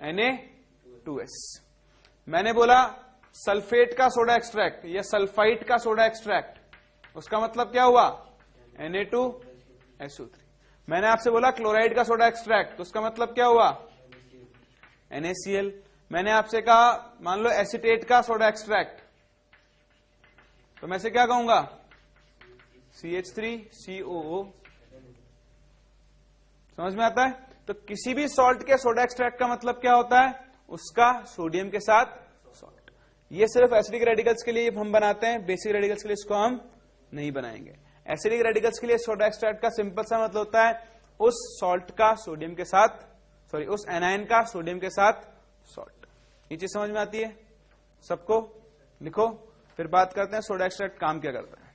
Na2S। मैंने बोला सल्फेट का सोडा एक्सट्रैक्ट या सल्फाइड का सोडा एक्सट्रैक्ट, उसका मतलब क्या हुआ, Na2SO3। मैंने आपसे बोला क्लोराइड का सोडा एक्सट्रैक्ट, तो उसका मतलब क्या हुआ, NaCl। मैंने आपसे कहा मान लो एसीटेट का सोडा एक्सट्रैक्ट, तो मैं से क्या कहूंगा, CH3COO। समझ में आता है। तो किसी भी सॉल्ट के सोडा एक्सट्रैक्ट का मतलब क्या होता है, उसका सोडियम के साथ सॉल्ट। ये सिर्फ एसिडिक रेडिकल्स के लिए हम बनाते हैं, बेसिक रेडिकल्स के लिए इसको हम नहीं बनाएंगे। एसिडिक रेडिकल्स के लिए सोडा एक्सट्रैक्ट का सिंपल सा मतलब होता है उस सॉल्ट का सोडियम के साथ, सॉरी उस एनायन का सोडियम के साथ सॉल्ट। ये चीज समझ में आती है सबको, लिखो। फिर बात करते हैं सोडा एक्सट्रैक्ट काम क्या करता है।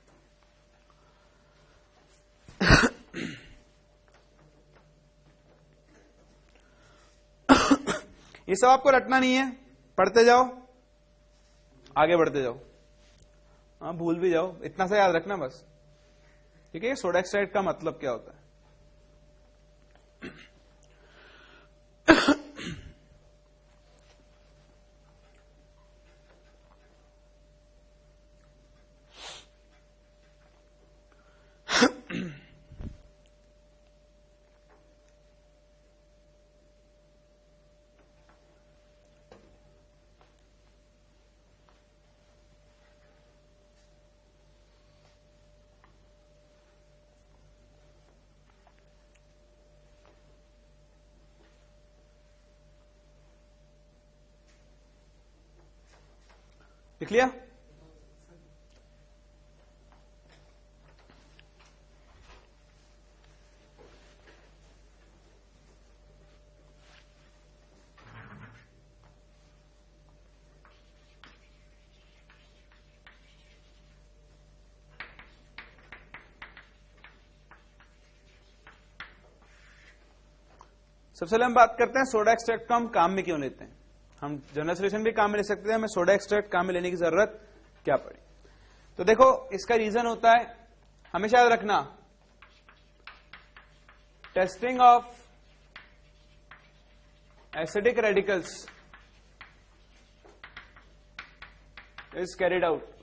ये सब आपको रटना नहीं है, पढ़ते जाओ, आगे बढ़ते जाओ। हाँ भूल भी जाओ, इतना सा याद रखना बस, ठीक है। सोडा एक्सट्रैक्ट का मतलब क्या होता है। लिख लिया। सबसे पहले हम बात करते हैं सोडा एक्सट्रैक्ट को हम काम में क्यों लेते हैं। हम जनरल सोल्यूशन भी काम में ले सकते हैं, हमें सोडा एक्सट्रैक्ट काम में लेने की जरूरत क्या पड़ी। तो देखो इसका रीजन होता है, हमेशा याद रखना, testing of acidic radicals is carried out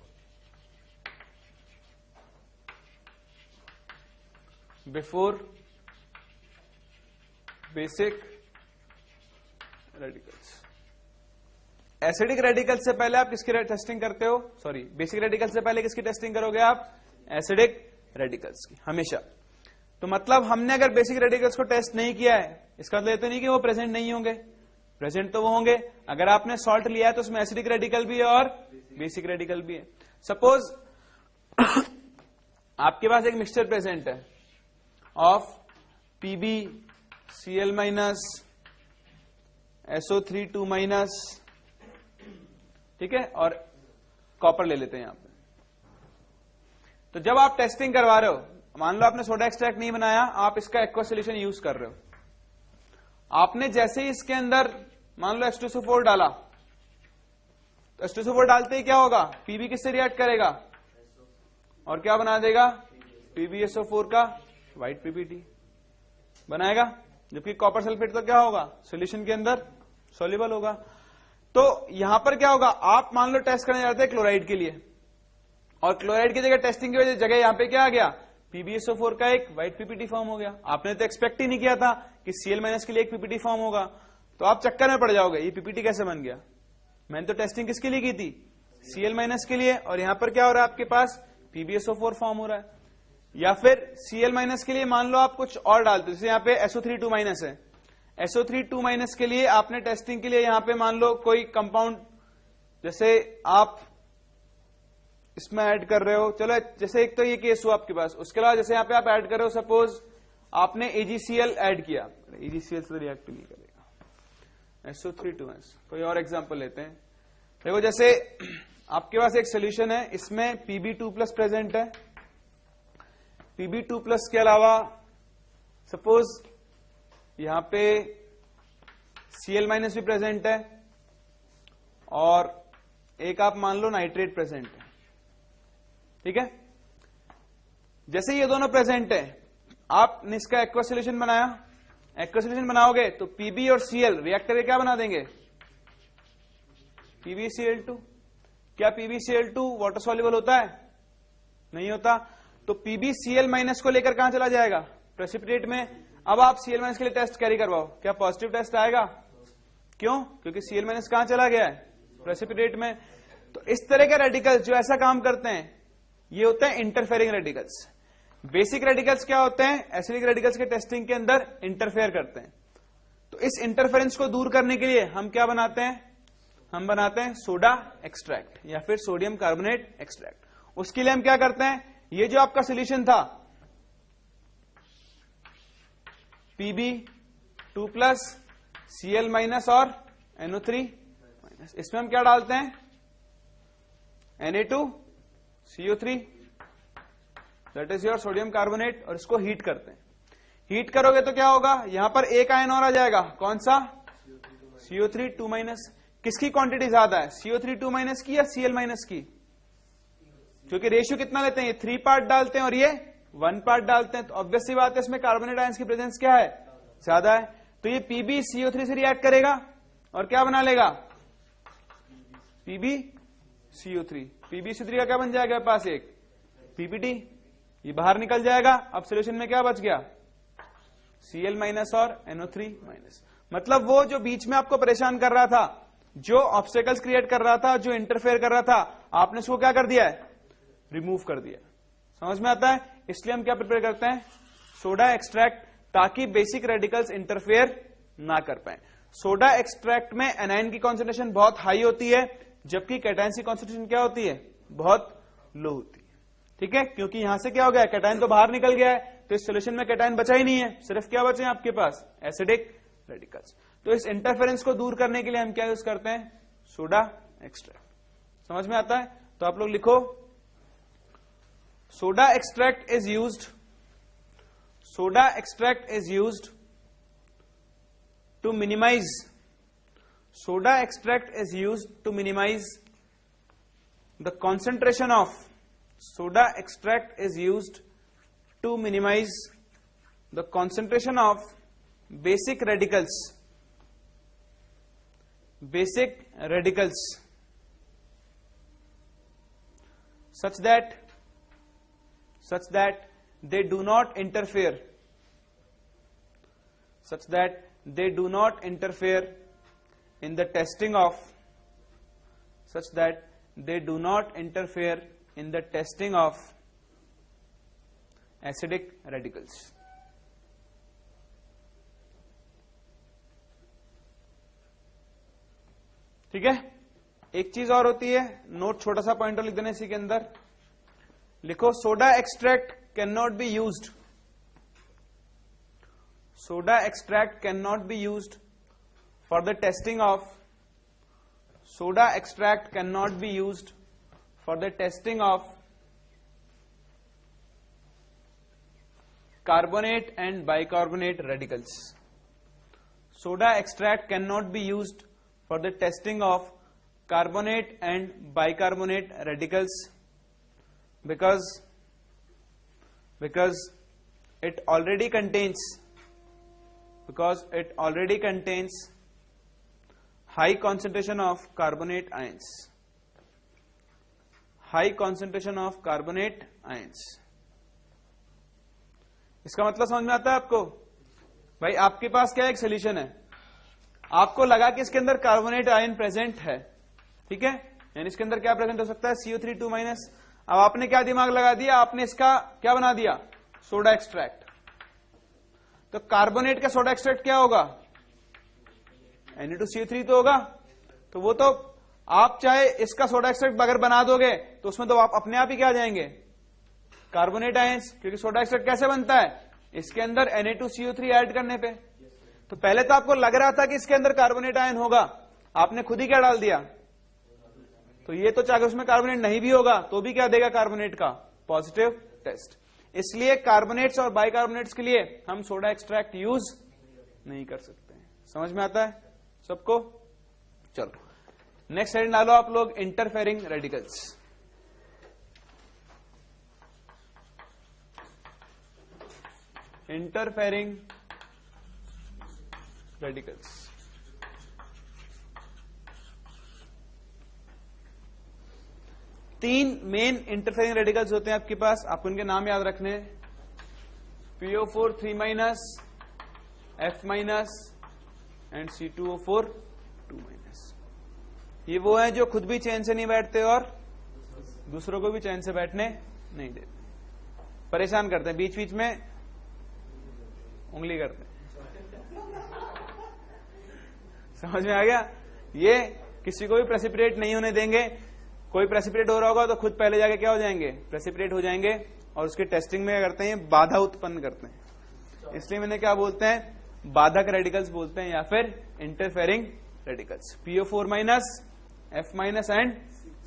before basic radicals. Acidic radical से पहले आप किसकी टेस्टिंग करते हो, सॉरी बेसिक रेडिकल से पहले किसकी टेस्टिंग करोगे आप, एसिडिक रेडिकल्स की हमेशा। तो मतलब हमने अगर बेसिक रेडिकल्स को टेस्ट नहीं किया है, इसका मतलब तो नहीं कि वो प्रेजेंट नहीं होंगे, प्रेजेंट तो वो होंगे। अगर आपने सॉल्ट लिया है तो उसमें एसिडिक रेडिकल भी है और बेसिक रेडिकल भी है। सपोज आपके पास एक मिक्सचर प्रेजेंट है of PbCl minus SO3 minus, ठीक है, और कॉपर ले लेते हैं यहां पे। तो जब आप टेस्टिंग करवा रहे हो, मान लो आपने सोडा एक्सट्रैक्ट नहीं बनाया, आप इसका एक्वा सॉल्यूशन यूज कर रहे हो। आपने जैसे ही इसके अंदर मान लो H2SO4 डाला, तो H2SO4 डालते ही क्या होगा, Pb किससे रिएक्ट करेगा और क्या बना देगा, PbSO4 का व्हाइट PbT बनाएगा, जबकि कॉपर सल्फेट तो क्या होगा, सॉल्यूशन के अंदर सॉल्युबल होगा। तो यहां पर क्या होगा, आप मान लो टेस्ट करने जाते हैं क्लोराइड के लिए, और क्लोराइड की जगह टेस्टिंग की वजह जगह यहां पे क्या आ गया, PbSO4 का एक व्हाइट पीपीटी फॉर्म हो गया। आपने तो एक्सपेक्ट ही नहीं किया था कि Cl- के लिए एक पीपीटी फॉर्म होगा, तो आप चक्कर में पड़ जाओगे ये पीपीटी कैसे बन गया। मैंने तो टेस्टिंग किसके लिए की थी, Cl- के लिए, और यहां पर क्या हो रहा है आपके पास PbSO4 फॉर्म हो रहा है। या फिर Cl- के लिए मान लो आप कुछ और डालते, जैसे यहाँ पे SO3 है, SO3 के लिए आपने टेस्टिंग के लिए यहां पे मान लो कोई कंपाउंड, जैसे आप इसमें ऐड कर रहे हो, चलो जैसे एक तो ये केस हुआ आपके पास, उसके अलावा जैसे यहां पे आप ऐड कर रहे हो, सपोज आपने AgCl ऐड किया, AgCl से रिएक्ट नहीं करेगा, SO3 कोई और एग्जांपल लेते हैं। देखो जैसे आपके पास एक सोल्यूशन है, इसमें Pb2+ प्रेजेंट है, Pb2+ के अलावा सपोज यहां पे Cl- भी प्रेजेंट है, और एक आप मान लो नाइट्रेट प्रेजेंट है, ठीक है। जैसे ये दोनों प्रेजेंट है, आपने इसका एक्वा सॉल्यूशन बनाया, एक्वा सॉल्यूशन बनाओगे तो Pb और Cl रिएक्ट करके क्या बना देंगे, PbCl2। क्या PbCl2 वाटर सॉल्युबल होता है, नहीं होता, तो PbCl- को लेकर कहां चला जाएगा, प्रेसिपिटेट में। अब आप Cl- के लिए टेस्ट कैरी करवाओ, क्या पॉजिटिव टेस्ट आएगा, क्यों, क्योंकि Cl- कहां चला गया है, प्रेसिपिटेट में। तो इस तरह के रेडिकल्स जो ऐसा काम करते हैं, ये होते हैं इंटरफेयरिंग रेडिकल्स। बेसिक रेडिकल्स क्या होते हैं, एसिडिक रेडिकल्स के टेस्टिंग के अंदर इंटरफेयर करते हैं। तो इस इंटरफेरेंस को दूर करने के लिए हम क्या बनाते हैं, हम बनाते हैं सोडा एक्सट्रैक्ट या फिर सोडियम कार्बोनेट एक्सट्रैक्ट। उसके लिए हम क्या करते हैं, ये जो आपका सोल्यूशन था Pb2+, Cl- और NO3-, इसमें हम क्या डालते हैं, Na2CO3, that is your sodium carbonate, और इसको हीट करते हैं। हीट करोगे तो क्या होगा, यहां पर एक आयन और आ जाएगा, कौन सा, CO3-2-। किसकी क्वांटिटी ज्यादा है, CO3-2- की या Cl- की, क्योंकि रेशियो कितना लेते हैं, ये 3 पार्ट डालते हैं और ये 1 पार्ट डालते हैं, तो ऑब्वियस सी बात है इसमें कार्बोनेट आयंस की प्रेजेंस क्या है, ज्यादा है। तो ये PbCO3 से रिएक्ट करेगा और क्या बना लेगा, PbCO3। PbCO3 का क्या बन जाएगा पास, एक PPT, ये बाहर निकल जाएगा। अब सोल्यूशन में क्या बच गया, Cl- और NO3-। मतलब वो जो बीच में आपको परेशान कर रहा था, जो ऑब्स्टेकल्स क्रिएट कर रहा था, जो इंटरफेयर कर रहा था, आपने उसको क्या कर दिया है, रिमूव कर दिया। समझ में आता है, इसलिए हम क्या प्रिपेयर करते हैं, सोडा एक्सट्रैक्ट, ताकि बेसिक रेडिकल्स इंटरफेयर ना कर पाए। सोडा एक्सट्रैक्ट में एनाइन की कॉन्सेंट्रेशन बहुत हाई होती है, जबकि कैटायन की कॉन्सेंट्रेशन क्या होती है, बहुत लो होती है, ठीक है। क्योंकि यहां से क्या हो गया, कैटायन तो बाहर निकल गया है, तो इस सोल्यूशन में कैटायन बचा ही नहीं है, सिर्फ क्या बचे हैं आपके पास, एसिडिक रेडिकल्स। तो इस इंटरफेरेंस को दूर करने के लिए हम क्या यूज करते हैं, सोडा एक्सट्रैक्ट। समझ में आता है, तो आप लोग लिखो, soda extract is used, soda extract is used to minimise, soda extract is used to minimise the concentration of, soda extract is used to minimize the concentration of basic radicals, basic radicals, such that they do not interfere, such that they do not interfere in the testing of, such that they do not interfere in the testing of acidic radicals. ठीक है, एक चीज और होती है, नोट छोटा सा पॉइंटर लिख देना इसी के अंदर, लिखो soda extract can not be used, soda extract can not be used for the testing of, soda extract cannot be used for the testing of carbonate and bicarbonate radicals. Soda extract cannot be used for the testing of carbonate and bicarbonate radicals because it already contains high concentration of carbonate ions, high concentration of carbonate ions. इसका मतलब समझ में आता है आपको? भाई आपके पास क्या एक सोल्यूशन है, आपको लगा कि इसके अंदर कार्बोनेट आयन प्रेजेंट है, ठीक है, यानी इसके अंदर क्या प्रेजेंट हो सकता है, CO3 2 माइनस। अब आपने क्या दिमाग लगा दिया, आपने इसका क्या बना दिया, सोडा एक्सट्रैक्ट। तो कार्बोनेट का सोडा एक्सट्रैक्ट क्या होगा, Na2CO3 तो होगा। तो वो तो आप चाहे इसका सोडा एक्सट्रैक्ट अगर बना दोगे तो उसमें तो आप अपने आप ही क्या आ जाएंगे, कार्बोनेट आयंस, क्योंकि सोडा एक्सट्रैक्ट कैसे बनता है, इसके अंदर Na2CO3 ऐड करने पे। तो पहले तो आपको लग रहा था कि इसके अंदर कार्बोनेट आयन होगा, आपने खुद ही क्या डाल दिया, तो ये तो चाहे उसमें कार्बोनेट नहीं भी होगा तो भी क्या देगा, कार्बोनेट का पॉजिटिव टेस्ट। इसलिए कार्बोनेट्स और बाइकार्बोनेट्स के लिए हम सोडा एक्सट्रैक्ट यूज नहीं कर सकते। समझ में आता है सबको? चलो नेक्स्ट हेडिंग डालो आप लोग, इंटरफेरिंग रेडिकल्स। इंटरफेरिंग रेडिकल्स, तीन मेन इंटरफेरिंग रेडिकल्स होते हैं आपके पास, आपको उनके नाम याद रखने हैं, PO4 3 minus, F minus and C2O4 2 minus. ये वो हैं जो खुद भी चैन से नहीं बैठते और दूसरों को भी चैन से बैठने नहीं देते, परेशान करते हैं, बीच बीच में उंगली करते हैं। समझ में आ गया? ये किसी को भी प्रेसिपिटेट नहीं होने देंगे। कोई प्रेसिपिटेट हो रहा होगा तो खुद पहले जाके क्या हो जाएंगे, प्रेसिपिटेट हो जाएंगे, और उसके टेस्टिंग में क्या करते हैं, बाधा उत्पन्न करते हैं। इसलिए मैंने क्या बोलते हैं, बाधक रेडिकल्स बोलते हैं या फिर interfering radicals. PO4 minus, F minus and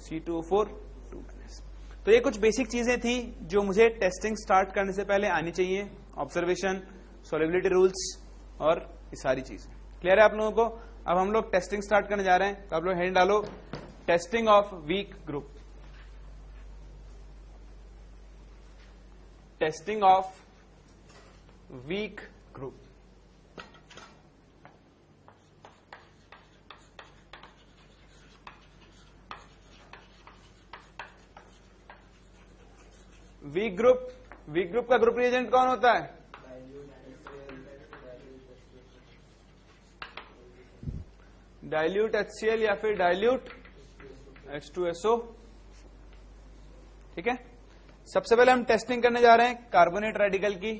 C2O4 2 minus. तो ये कुछ बेसिक चीजें थी जो मुझे टेस्टिंग स्टार्ट करने से पहले आनी चाहिए, ऑब्जर्वेशन, सॉल्युबिलिटी रूल्स और ये सारी चीजें। क्लियर है आप लोगों को? अब हम लोग टेस्टिंग स्टार्ट करने जा रहे हैं, तो आप लोग हेड डालो, testing of weak group. Testing of weak group. Weak group का ग्रुप रिएजेंट कौन होता है, डाइल्यूट HCl या फिर डाइल्यूट H2SO। ठीक है, सबसे पहले हम टेस्टिंग करने जा रहे हैं कार्बोनेट रेडिकल की,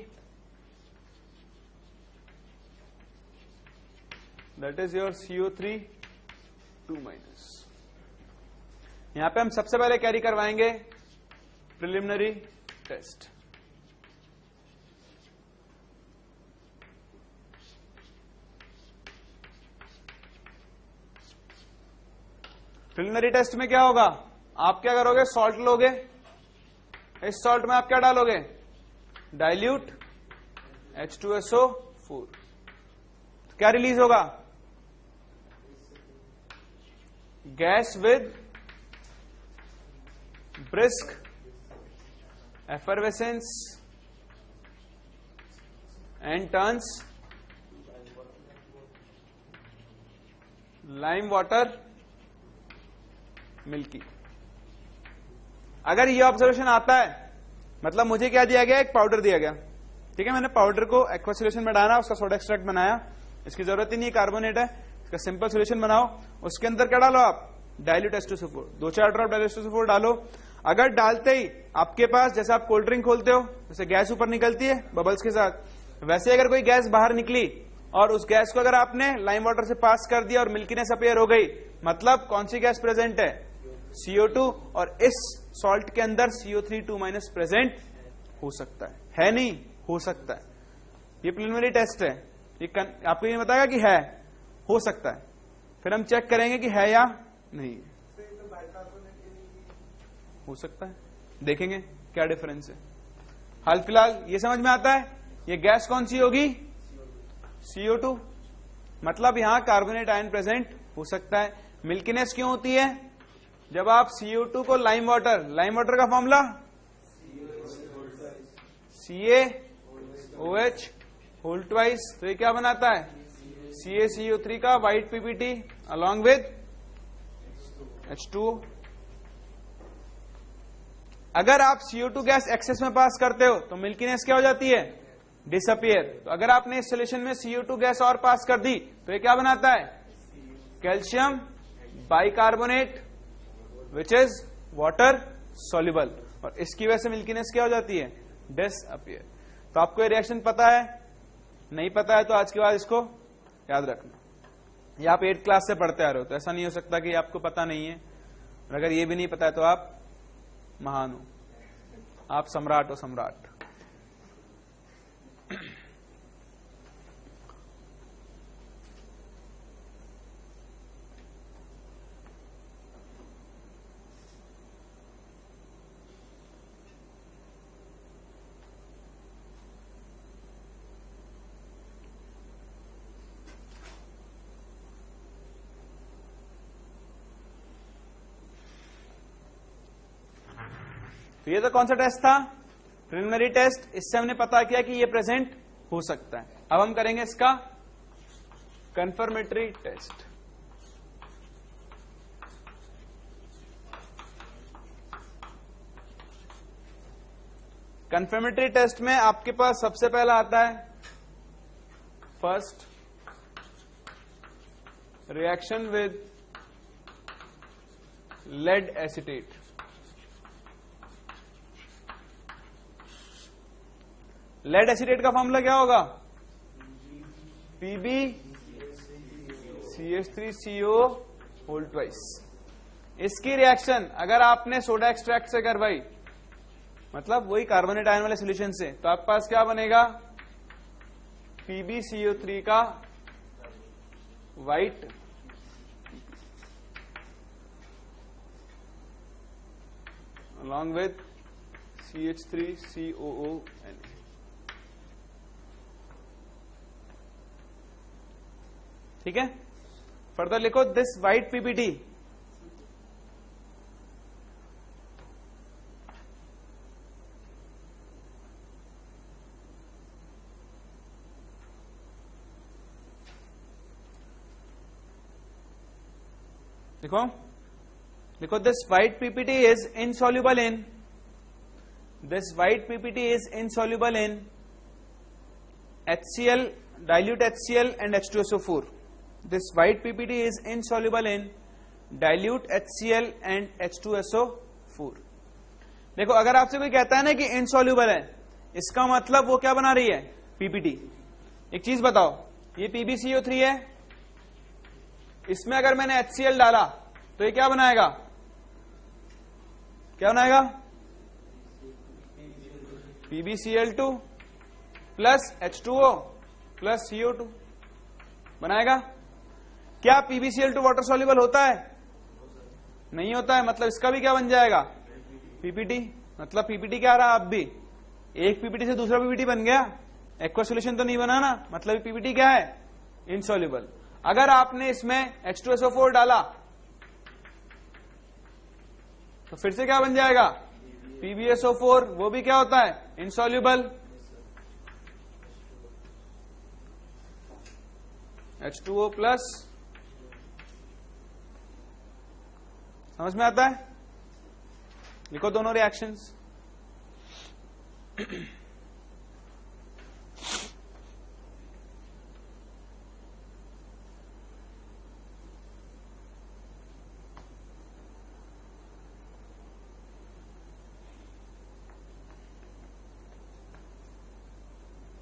that is your CO3 2 minus. यहां पे हम सबसे पहले कैरी करवाएंगे प्रिलिमिनरी टेस्ट। प्रिलिमिनरी टेस्ट में क्या होगा, आप क्या करोगे, सॉल्ट लोगे, इस सॉल्ट में आप क्या डालोगे, डाइल्यूट H2SO4। तो क्या रिलीज होगा, gas with brisk effervescence and turns lime water milky. अगर ये ऑब्जर्वेशन आता है, मतलब मुझे क्या दिया गया, एक पाउडर दिया गया, ठीक है, मैंने पाउडर को एक्वा सोल्यूशन में डाला, उसका सोडा एक्सट्रैक्ट बनाया, इसकी जरूरत ही नहीं, कार्बोनेट है, इसका सिंपल सोल्यूशन बनाओ, उसके अंदर क्या डालो आप, dilute H2SO4, 2-4 drop dilute H2SO4 डालो। अगर डालते ही आपके पास, जैसे आप कोल्ड ड्रिंक खोलते हो, जैसे गैस ऊपर निकलती है बबल्स के साथ, वैसे अगर कोई गैस बाहर निकली और उस गैस को अगर आपने लाइम वाटर से पास कर दिया और मिल्कीनेस अपीयर हो गई, मतलब कौन सी गैस प्रेजेंट है, CO2, और इस सॉल्ट के अंदर CO3 2 माइनस प्रेजेंट हो सकता है नहीं, हो सकता है। ये प्रिलिमिनरी टेस्ट है, ये आपको ये बताएगा कि है, हो सकता है, फिर हम चेक करेंगे कि है या नहीं है। हो सकता है, देखेंगे क्या डिफरेंस है। हाल फिलहाल ये समझ में आता है, ये गैस कौन सी होगी, CO2, मतलब यहां कार्बोनेट आयन प्रेजेंट हो सकता है। मिल्कीनेस क्यों होती है, जब आप CO2 को लाइम वाटर का फॉर्मूला CaOH होल ट्वाइस, तो ये क्या बनाता है, CaCO3 का white PPT along with H2O। अगर आप CO2 गैस एक्सेस में पास करते हो तो मिल्कीनेस क्या हो जाती है, डिसअपियर। तो अगर आपने इस सोल्यूशन में CO2 गैस और पास कर दी तो ये क्या बनाता है, calcium bicarbonate which is water soluble, और इसकी वजह से मिल्कीनेस क्या हो जाती है, डिसअपियर। तो आपको ये रिएक्शन पता है, नहीं पता है तो आज के बाद इसको याद रखना। ये आप 8th क्लास से पढ़ते आ रहे हो, तो ऐसा नहीं हो सकता कि आपको पता नहीं है, और अगर ये भी नहीं पता है तो आप महान हो, आप सम्राट हो, सम्राट। तो ये तो कौन सा टेस्ट था, प्रिलिमिनरी टेस्ट। इससे हमने पता किया कि ये प्रेजेंट हो सकता है। अब हम करेंगे इसका कंफर्मेटरी टेस्ट। कंफर्मेटरी टेस्ट में आपके पास सबसे पहला आता है first reaction with lead acetate. Lead acetate का फॉर्मूला क्या होगा, PbCH3CO2। इसकी रिएक्शन अगर आपने सोडा एक्सट्रैक्ट से करवाई, मतलब वही कार्बोनेट आयन वाले सॉल्यूशन से, तो आपके पास क्या बनेगा, PbCO3 का व्हाइट along with CH3COON। ठीक है, फर्दर लिखो दिस व्हाइट PBT लिखो this white PPT is insoluble in, this white PPT is insoluble in HCl, dilute HCl and H2SO4। This white PPT is insoluble in dilute HCl and H2SO4। देखो अगर आपसे कोई कहता है ना कि इनसॉल्युबल है, इसका मतलब वो क्या बना रही है, PPT। एक चीज बताओ, ये PbCO3 है, इसमें अगर मैंने HCl डाला तो ये क्या बनाएगा, क्या बनाएगा, PbCl2 plus H2O plus CO2 बनाएगा। क्या PbCl2 वाटर सॉल्युबल होता है, नहीं होता है, मतलब इसका भी क्या बन जाएगा, PPT। मतलब PPT क्या रहा, अब भी एक PPT से दूसरा PPT बन गया, एक्वा सॉल्यूशन तो नहीं बना ना, मतलब PPT क्या है, इनसॉल्युबल। अगर आपने इसमें H2SO4 डाला तो फिर से क्या बन जाएगा, PbSO4, वो भी क्या होता है, इनसॉल्युबल। H2O प्लस, समझ में आता है, लिखो दोनों रिएक्शंस।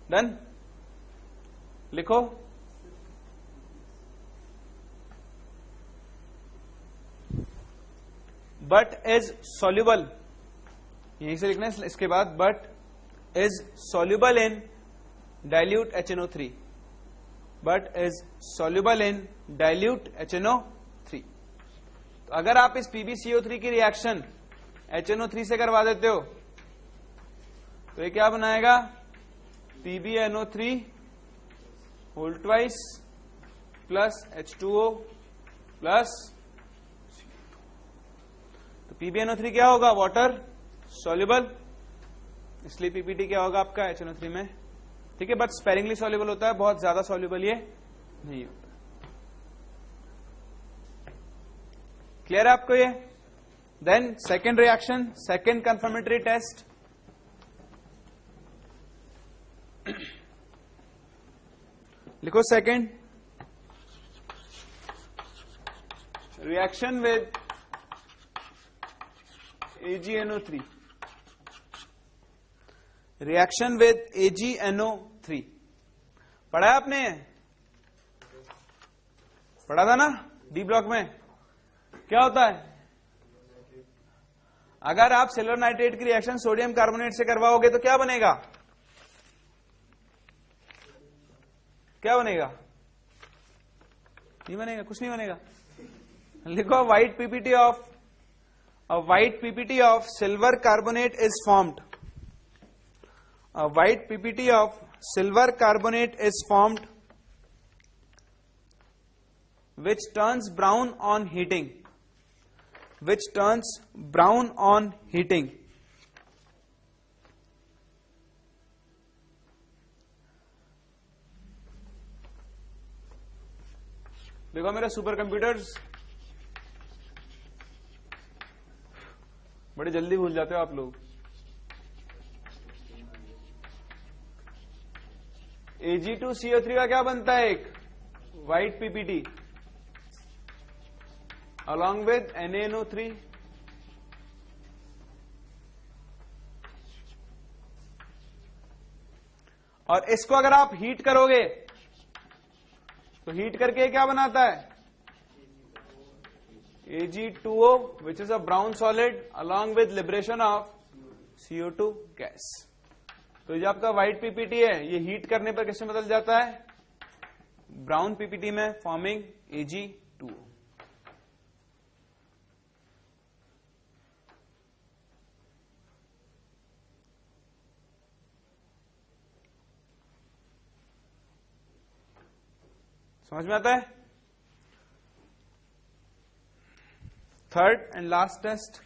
डन, लिखो बट इज सॉल्युबल, यहीं से लिखना है इसके बाद, but is soluble in dilute HNO3, but is soluble in dilute HNO3। तो अगर आप इस PbCO3 की रिएक्शन HNO3 से करवा देते हो तो ये क्या बनाएगा, PbNO3 whole twice plus H2O plus, तो PbNO3 क्या होगा, वाटर सॉल्युबल, इसलिए PPT क्या होगा आपका HNO3 में। ठीक है, बट स्पेरिंगली सॉल्युबल होता है, बहुत ज्यादा सॉल्युबल ये नहीं होता। क्लियर है आपको ये। Then second reaction, second confirmatory test. लिखो second, reaction with AgNO3, reaction with AgNO3 पढ़ा है आपने? पढ़ा था ना डी ब्लॉक में? क्या होता है अगर आप सिल्वर नाइट्रेट की रिएक्शन सोडियम कार्बोनेट से करवाओगे तो क्या बनेगा? क्या बनेगा? नहीं बनेगा, कुछ नहीं बनेगा। लिखो white PPT of silver carbonate is formed. A white PPT of silver carbonate is formed which turns brown on heating. देखो मेरे सुपर कंप्यूटर्स, बड़े जल्दी भूल जाते हो आप लोग। Ag2CO3 का क्या बनता है? एक white PPT along with NaNO3, और इसको अगर आप हीट करोगे तो हीट करके क्या बनाता है? Ag2O which is a brown solid along with liberation of CO2 gas. तो जो आपका व्हाइट पीपीटी है ये हीट करने पर किसमें बदल जाता है? ब्राउन पीपीटी में, फॉर्मिंग Ag2O। समझ में आता है? थर्ड एंड लास्ट टेस्ट,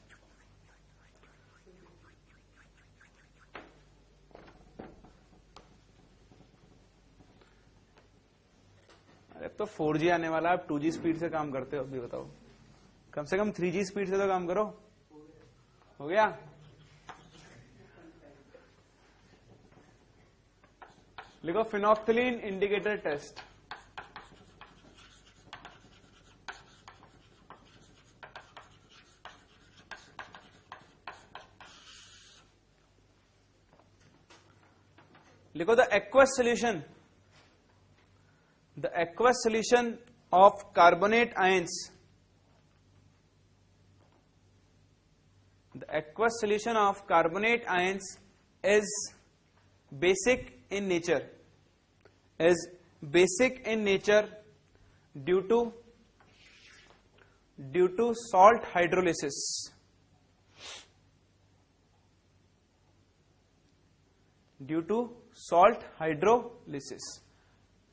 अब तो 4G आने वाला है, आप 2G स्पीड से काम करते हो, अभी बताओ। कम से कम 3G स्पीड से तो काम करो। हो गया? लिखो फिनोक्थिलीन इंडिकेटर टेस्ट। लिखो the aqueous solution of carbonate ions, the aqueous solution of carbonate ions is basic in nature, due to salt hydrolysis,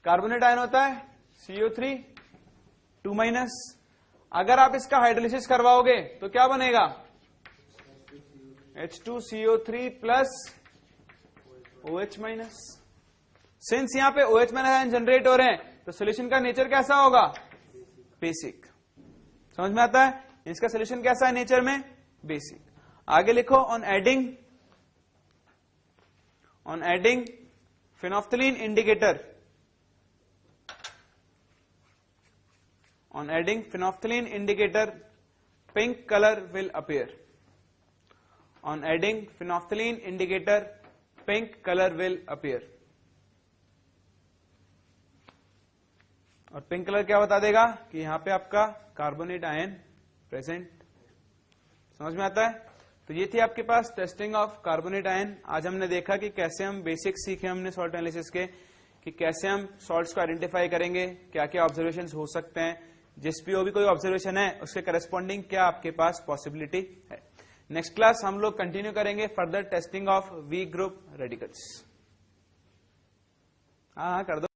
carbonate ion होता है CO3 2-, अगर आप इसका हाइड्रोलिसिस करवाओगे तो क्या बनेगा? H2CO3 plus OH-। सिंस यहां पे OH- आयन जनरेट हो रहे हैं तो सोल्यूशन का नेचर कैसा होगा? बेसिक। समझ में आता है? इसका सोल्यूशन कैसा है नेचर में? बेसिक। आगे लिखो on adding phenolphthalein indicator, on adding phenolphthalein indicator pink color will appear, on adding phenolphthalein indicator pink color will appear, और पिंक कलर क्या बता देगा? कि यहां पे आपका कार्बोनेट आयन प्रेजेंट। समझ में आता है? तो ये थी आपके पास टेस्टिंग ऑफ कार्बोनेट आयन। आज हमने देखा कि कैसे हम बेसिक सीखे हमने सॉल्ट एनालिसिस के, कि कैसे हम सॉल्ट्स को आइडेंटिफाई करेंगे, क्या क्या ऑब्जर्वेशंस हो सकते हैं, जिस भी कोई ऑब्जर्वेशन है उसके करस्पॉन्डिंग क्या आपके पास पॉसिबिलिटी है। नेक्स्ट क्लास हम लोग कंटिन्यू करेंगे further testing of weak group radicals. हाँ कर दो।